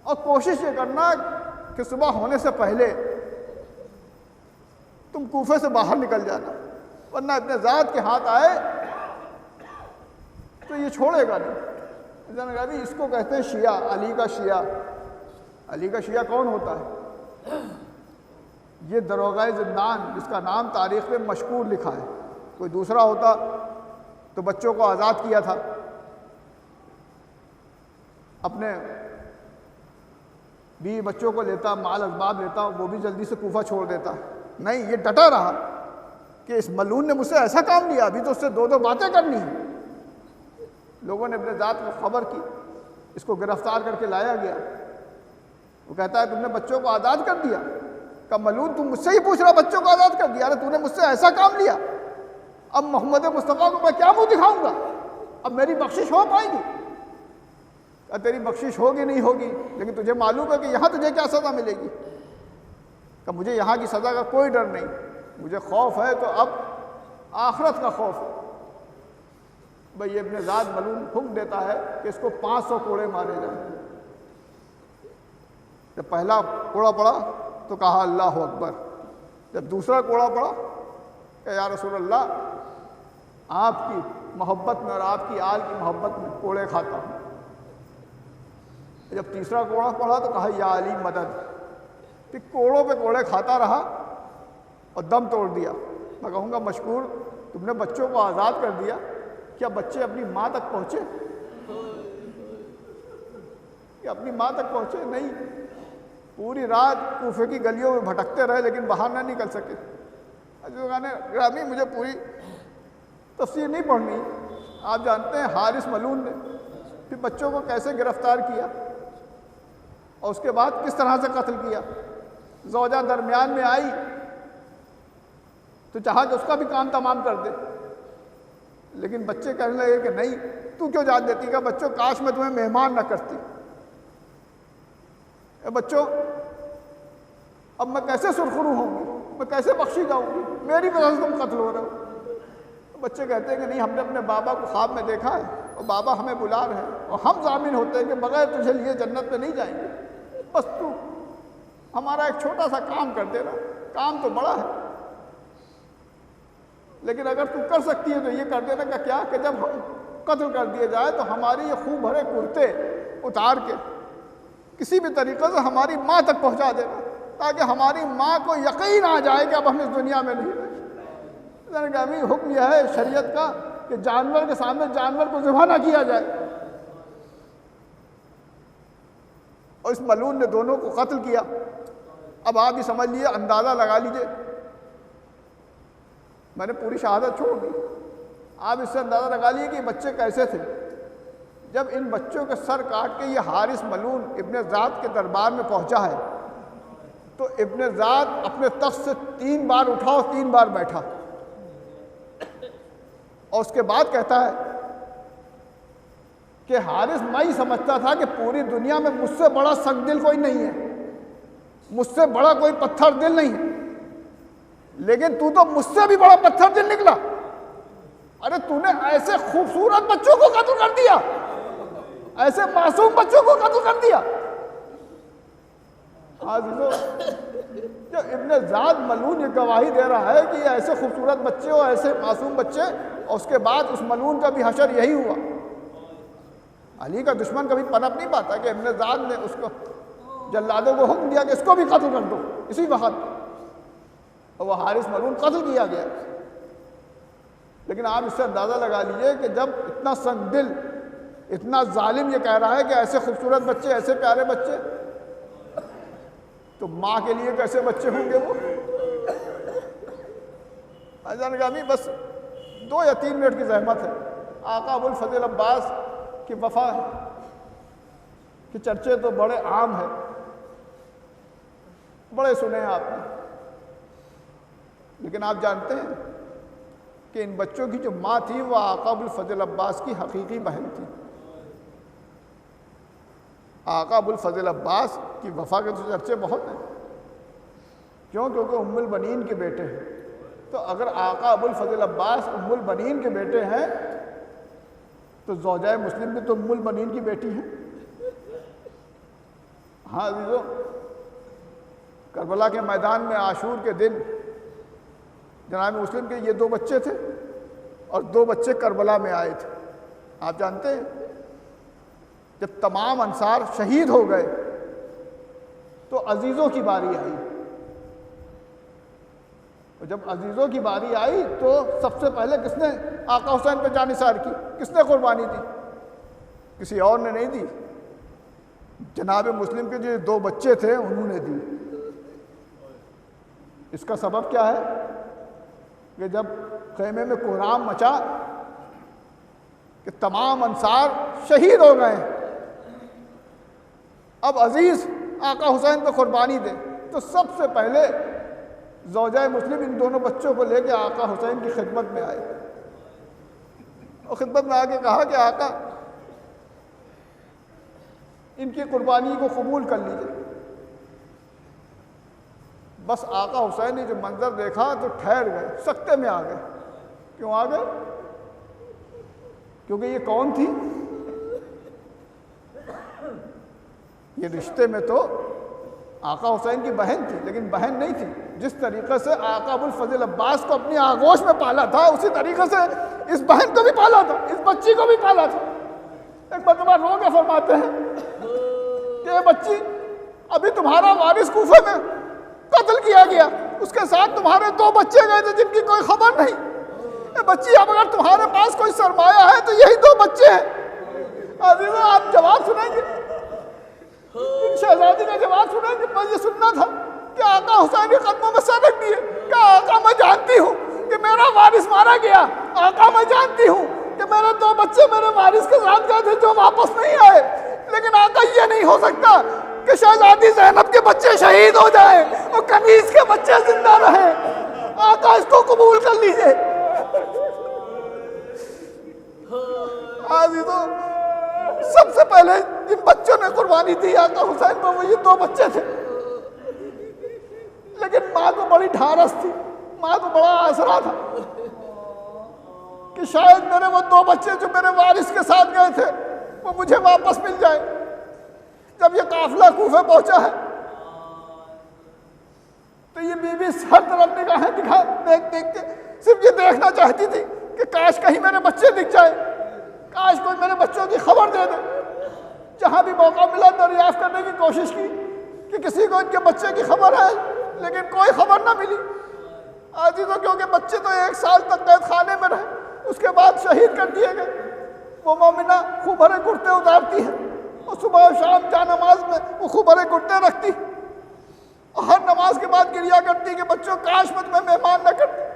Speaker 1: اور کوشش یہ کرنا کہ صبح ہونے سے پہلے تم کوفے سے باہر نکل جانا، ورنہ ابن زاد کے ہاتھ آئے تو یہ چھوڑے گا نہیں. اس کو کہتے ہیں شیعہ، علی کا شیعہ. علی کا شیعہ کون ہوتا ہے؟ یہ داروغہ زندان جس کا نام تاریخ میں مشکور لکھا ہے. کوئی دوسرا ہوتا تو بچوں کو آزاد کیا تھا، اپنے بیوی بچوں کو لیتا، مال اسباب لیتا، وہ بھی جلدی سے کوفہ چھوڑ دیتا. نہیں، یہ ڈٹا رہا کہ اس ملعون نے مجھ سے ایسا کام لیا، ابھی تو اس سے 2 باتیں کرنی ہیں. لوگوں نے ابن ذات کو خبر کی، اس کو گرفتار کر کے لایا گیا. وہ کہتا ہے تم نے بچوں کو آزاد کر دیا. کہ ملعون تم مجھ سے ہی پوچھ رہا بچوں کو آزاد کر دیا؟ ارے تو نے مجھ سے ایسا کام لیا، اب محمد مصطفیٰ کو میں کیا منہ دکھاؤں گا؟ اب میری بخشش ہو پائے گی؟ تیری بخشش ہوگی نہیں ہوگی، لیکن تجھے معلوم ہے کہ یہاں تجھے کیا سزا ملے گی؟ کہ مجھے یہاں کی سزا کا کوئی ڈر نہیں، مجھے خوف ہے تو اب آخرت کا خوف ہے. بھئی ابن زاد ملعون حکم دیتا ہے کہ اس کو 500 کوڑے مارے جائیں. جب پہلا کوڑا پڑا تو کہا اللہ اکبر. جب دوسرا کوڑا پڑا کہ یا رسول اللہ آپ کی محبت میں اور آپ کی آل کی محبت میں کوڑے کھاتا ہوں. جب تیسرا کوڑا پڑا تو کہا یا علی مدد، کہ کوڑوں پہ کوڑے کھاتا رہا اور دم توڑ دیا۔ میں کہوں گا مشکور، تم نے بچوں کو آزاد کر دیا، کیا بچے اپنی ماں تک پہنچے؟ کیا اپنی ماں تک پہنچے؟ نہیں، پوری رات کوفے کی گلیوں میں بھٹکتے رہے لیکن باہر نہ نکل سکے۔ گرامی مجھے پوری تفسیر نہیں پڑھنی، آپ جانتے ہیں حارث ملعون نے پھر بچوں کو کیسے گرفتار کیا اور اس کے بعد کس طرح سے قتل کیا۔ زوجہ درمیان میں آئی تو چاہا کہ اس کا بھی کام تمام کر دے، لیکن بچے کہنے لگے کہ نہیں، تو کیوں جان دیتی؟ کہ بچوں کاش میں تمہیں مہمان نہ کرتی۔ اے بچوں، اب میں کیسے سرخرو ہوں گی، میں کیسے بخشی جاؤں گی، میری وجہ سے تم قتل ہو رہے ہو۔ بچے کہتے ہیں کہ نہیں، ہم نے اپنے بابا کو خواب میں دیکھا ہے اور بابا ہمیں بلا رہے ہیں اور ہم ضامن ہوتے ہیں کہ بغیر تجھے لیے جنت میں نہیں جائیں گے، بس تو ہمارا ایک چھوٹا سا کام کر دینا، کام تو بڑا ہے لیکن اگر تو کر سکتی ہے تو یہ کر دینا۔ کہ کیا؟ کہ جب ہم قتل کر دیے جائے تو ہماری یہ خوب بھرے کرتے اتار کے کسی بھی طریقے سے ہماری ماں تک پہنچا دینا، تاکہ ہماری ماں کو یقین آ جائے کہ اب ہم اس دنیا میں نہیں رہے۔ حکم یہ ہے شریعت کا کہ جانور کے سامنے جانور کو ذبح نہ کیا جائے، اور اس ملعون نے دونوں کو قتل کیا۔ اب آپ ہی سمجھ لیجیے، اندازہ لگا لیجیے، میں نے پوری شہادت چھوڑ دی، آپ اس سے اندازہ لگا لیجیے کہ بچے کیسے تھے۔ جب ان بچوں کے سر کاٹ کے یہ حارث ملعون ابن ذات کے دربار میں پہنچا ہے تو ابن ذات اپنے تخت سے 3 بار اٹھا اور 3 بار بیٹھا، اور اس کے بعد کہتا ہے کہ حارث میں ہی سمجھتا تھا کہ پوری دنیا میں مجھ سے بڑا سنگ دل کوئی نہیں ہے، مجھ سے بڑا کوئی پتھر دل نہیں ہے، لیکن تو مجھ سے بھی بڑا پتھر دل نکلا۔ ارے تو نے ایسے خوبصورت بچوں کو قتل کر دیا، ایسے معصوم بچوں کو قتل کر دیا۔ عزیزو، جب ابن ذات ملعون یہ گواہی دے رہا ہے کہ یہ ایسے خوبصورت بچے اور ایسے معصوم بچے، اور اس کے بعد اس ملعون کا بھی حشر یہی ہوا۔ علی کا دشمن کبھی پنپ نہیں پاتا کہ ابن ذات نے اس کو جلادوں کو حکم دیا کہ اس کو بھی قتل کر دو اسی وقت، اور وہ حارث ملعون قتل کیا گیا۔ لیکن آپ اس سے اندازہ لگا لیجئے کہ جب اتنا سنگ دل، اتنا ظالم یہ کہہ رہا ہے کہ ایسے خوبصورت بچے، ایسے پیارے بچے، تو ماں کے لیے کیسے بچے ہوں گے وہ؟ گرامی بس 2 یا 3 منٹ کی زحمت ہے۔ آقا ابو الفضل عباس کی وفا کے چرچے تو بڑے عام ہیں، بڑے سنے ہیں آپ نے، لیکن آپ جانتے ہیں کہ ان بچوں کی جو ماں تھی وہ آقا ابو الفضل عباس کی حقیقی بہن تھی۔ آقا ابو الفضل عباس کی وفا کے تو چرچے بہت ہیں، کیونکہ ام البنین کے بیٹے ہیں۔ تو اگر آقا ابو الفضل عباس ام البنین کے بیٹے ہیں تو زوجہ مسلم بھی تو ام البنین کی بیٹی ہیں۔ ہاں عزیزو، کربلا کے میدان میں عاشور کے دن جناب مسلم کے یہ 2 بچے تھے اور 2 بچے کربلا میں آئے تھے۔ آپ جانتے ہیں جب تمام انصار شہید ہو گئے تو عزیزوں کی باری آئی، اور جب عزیزوں کی باری آئی تو سب سے پہلے کس نے آقا حسین پہ جان نثار کی؟ کس نے قربانی دی؟ کسی اور نے نہیں دی، جناب مسلم کے جو 2 بچے تھے انہوں نے دی۔ اس کا سبب کیا ہے کہ جب خیمے میں کوہرام مچا کہ تمام انصار شہید ہو گئے، اب عزیز آقا حسین پہ قربانی دے، تو سب سے پہلے زوجہ مسلم ان دونوں بچوں کو لے کے آقا حسین کی خدمت میں آئے، اور خدمت میں آ کے کہا کہ آقا ان کی قربانی کو قبول کر لیجئے۔ بس آقا حسین نے جو منظر دیکھا تو ٹھہر گئے، سکتے میں آ گئے۔ کیوں آ گئے؟ کیونکہ یہ کون تھی؟ یہ رشتے میں تو آقا حسین کی بہن تھی، لیکن بہن نہیں تھی۔ جس طریقے سے آقا ابو الفضل عباس کو اپنی آغوش میں پالا تھا، اسی طریقے سے اس بہن کو بھی پالا تھا، اس بچی کو بھی پالا تھا۔ ایک مرتبہ رو کے فرماتے ہیں کہ اے بچی ابھی تمہارا وارث کوفے میں قتل کیا گیا، اس کے ساتھ تمہارے 2 بچے گئے تھے جن کی کوئی خبر نہیں۔ اے بچی اب اگر تمہارے پاس کوئی سرمایہ ہے تو یہی 2 بچے ہیں۔ عزیزوں آپ جواب سنیں گے، ان شہزادی کا جواب سنیں گے۔ بس یہ سننا تھا کہ آقا حسین کے قدموں میں سر رکھ دیے کہ آقا میں جانتی ہوں کہ میرا وارث مارا گیا، آقا میں جانتی ہوں کہ میرے 2 بچے میرے وارث کے ساتھ گئے تھے جو واپس نہیں آئے، لیکن آقا یہ نہیں ہو سکتا کہ شہزادی زینب کے بچے شہید ہو جائیں اور کنیز کے بچے زندہ رہیں۔ آقا اس کو قبول کر لیجئے۔ عزیزوں سب سے پہلے جن بچوں نے قربانی دی آقا حسین کو وہ یہ 2 بچے تھے، لیکن ماں کو بڑی ڈھارس تھی، ماں کو بڑا آسرا تھا کہ شاید میرے وہ 2 بچے جو میرے وارث کے ساتھ گئے تھے وہ مجھے واپس مل جائیں۔ جب یہ قافلہ کوفے پہنچا ہے تو یہ بی بی ہر طرف نگاہیں دیکھ کے صرف یہ دیکھنا چاہتی تھی کہ کاش کہیں میرے بچے دکھ جائیں، کاش کوئی میرے بچوں کی خبر دے دے۔ جہاں بھی موقع ملا دریافت کرنے کی کوشش کی کہ کسی کو ان کے بچے کی خبر ہے، لیکن کوئی خبر نہ ملی۔ عزیزوں کیونکہ بچے تو 1 سال تک قید خانے میں رہے، اس کے بعد شہید کر دیے گئے۔ وہ مومنہ خوب بھرے کرتے اتارتی ہے اور صبح و شام جا نماز میں وہ خوب بھرے کرتے رکھتی اور ہر نماز کے بعد گریا کرتی کہ بچوں کاش میں تمہیں مہمان نہ کرتی،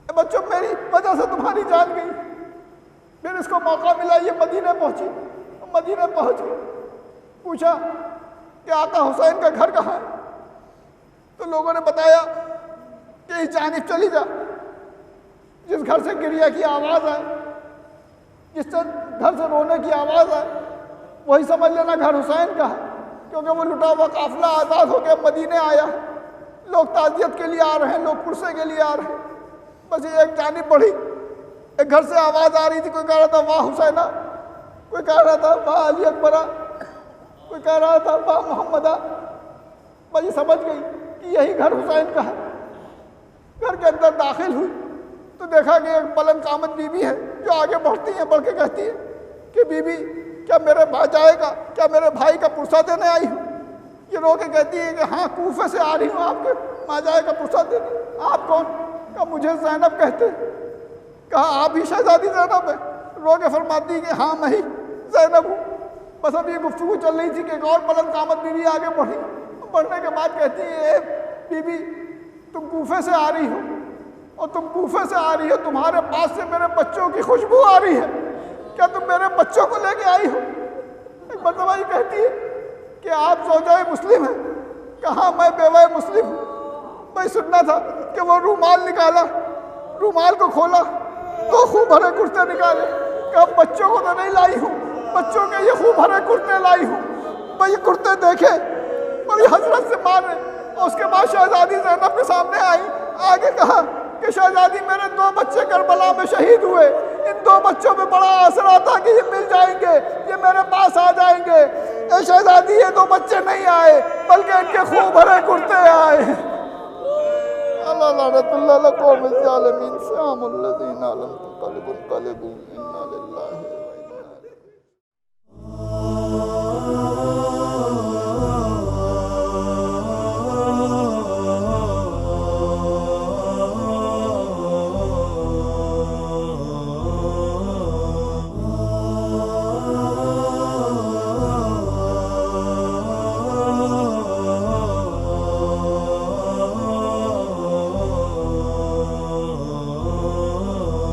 Speaker 1: بچوں میری وجہ سے تمہاری جان گئی۔ پھر اس کو موقع ملا، یہ مدینے پہنچی، مدینے پہنچ گئی، پوچھا کہ آقا حسین کا گھر کہاں ہے؟ تو لوگوں نے بتایا کہ اس جانب چلی جا، جس گھر سے گریہ کی آواز آئے، جس سے گھر سے رونے کی آواز آئے، وہی سمجھ لینا گھر حسین کا ہے، کیونکہ وہ لٹا ہوا قافلہ آزاد ہو کے مدینے آیا ہے۔ لوگ تعزیت کے لیے آ رہے ہیں، لوگ پرسے کے لیے آ رہے ہیں۔ بس یہ ایک جانب بڑھی، ایک گھر سے آواز آ رہی تھی، کوئی کہہ رہا تھا واہ حسینہ، کوئی کہہ رہا تھا واہ علی اکبرہ، کوئی کہہ رہا تھا واہ محمدہ۔ بس یہ سمجھ گئی کہ یہی گھر حسین کا ہے۔ گھر کے اندر داخل ہوئی تو دیکھا کہ ایک بلند قامت بی بی ہے جو آگے بڑھتی ہے، بڑھ کے کہتی ہے کہ بی بی کیا میرے بھاجائے کا، کیا میرے بھائی کا پرسہ دینے آئی ہوں؟ یہ رو کے کہتی ہے کہ ہاں کوفے سے آ رہی ہوں آپ کے ماجائے کا پرسہ دینے۔ آپ کون؟ کہا مجھے زینب کہتے ہیں۔ کہا آپ ہی شہزادی زینب ہے؟ رو کے فرماتی کہ ہاں میں ہی زینب ہوں۔ بس اب یہ گفتگو چل رہی تھی کہ ایک اور بلند قامت بی بی آگے بڑھی، بڑھنے کے بعد کہتی ہے اے بی بی تم کوفے سے آ رہی ہو اور تم کوفے سے آ رہی ہو، تمہارے پاس سے میرے بچوں کی خوشبو آ رہی ہے، کیا تم میرے بچوں کو لے کے آئی ہو؟ ایک مرتبہ یہ کہتی ہے کہ آپ زوجہ مسلم ہیں؟ کہاں میں بیوہ مسلم ہوں۔ میں سننا تھا کہ وہ رومال نکالا، رومال کو کھولا تو خوب بھرے کرتے نکالے، کہ بچوں کو تو نہیں لائی ہوں، بچوں کے یہ خوب بھرے کرتے لائی ہوں۔ میں یہ کرتے دیکھے بڑی حسرت سے مارے، اور اس کے بعد شہزادی زینب کے سامنے آئی، آگے کہا کہ شہزادی میرے 2 بچے کربلا میں شہید ہوئے، ان 2 بچوں میں بڑا آسرا تھا کہ یہ مل جائیں گے، یہ میرے پاس آ جائیں گے۔ اے شہزادی یہ 2 بچے نہیں آئے بلکہ ان کے خوب بھرے کرتے آئے۔ اللہ لعنت اللہ علی القوم الظالمین، سلام الذین لم تنقلب انقلبوا انا للہ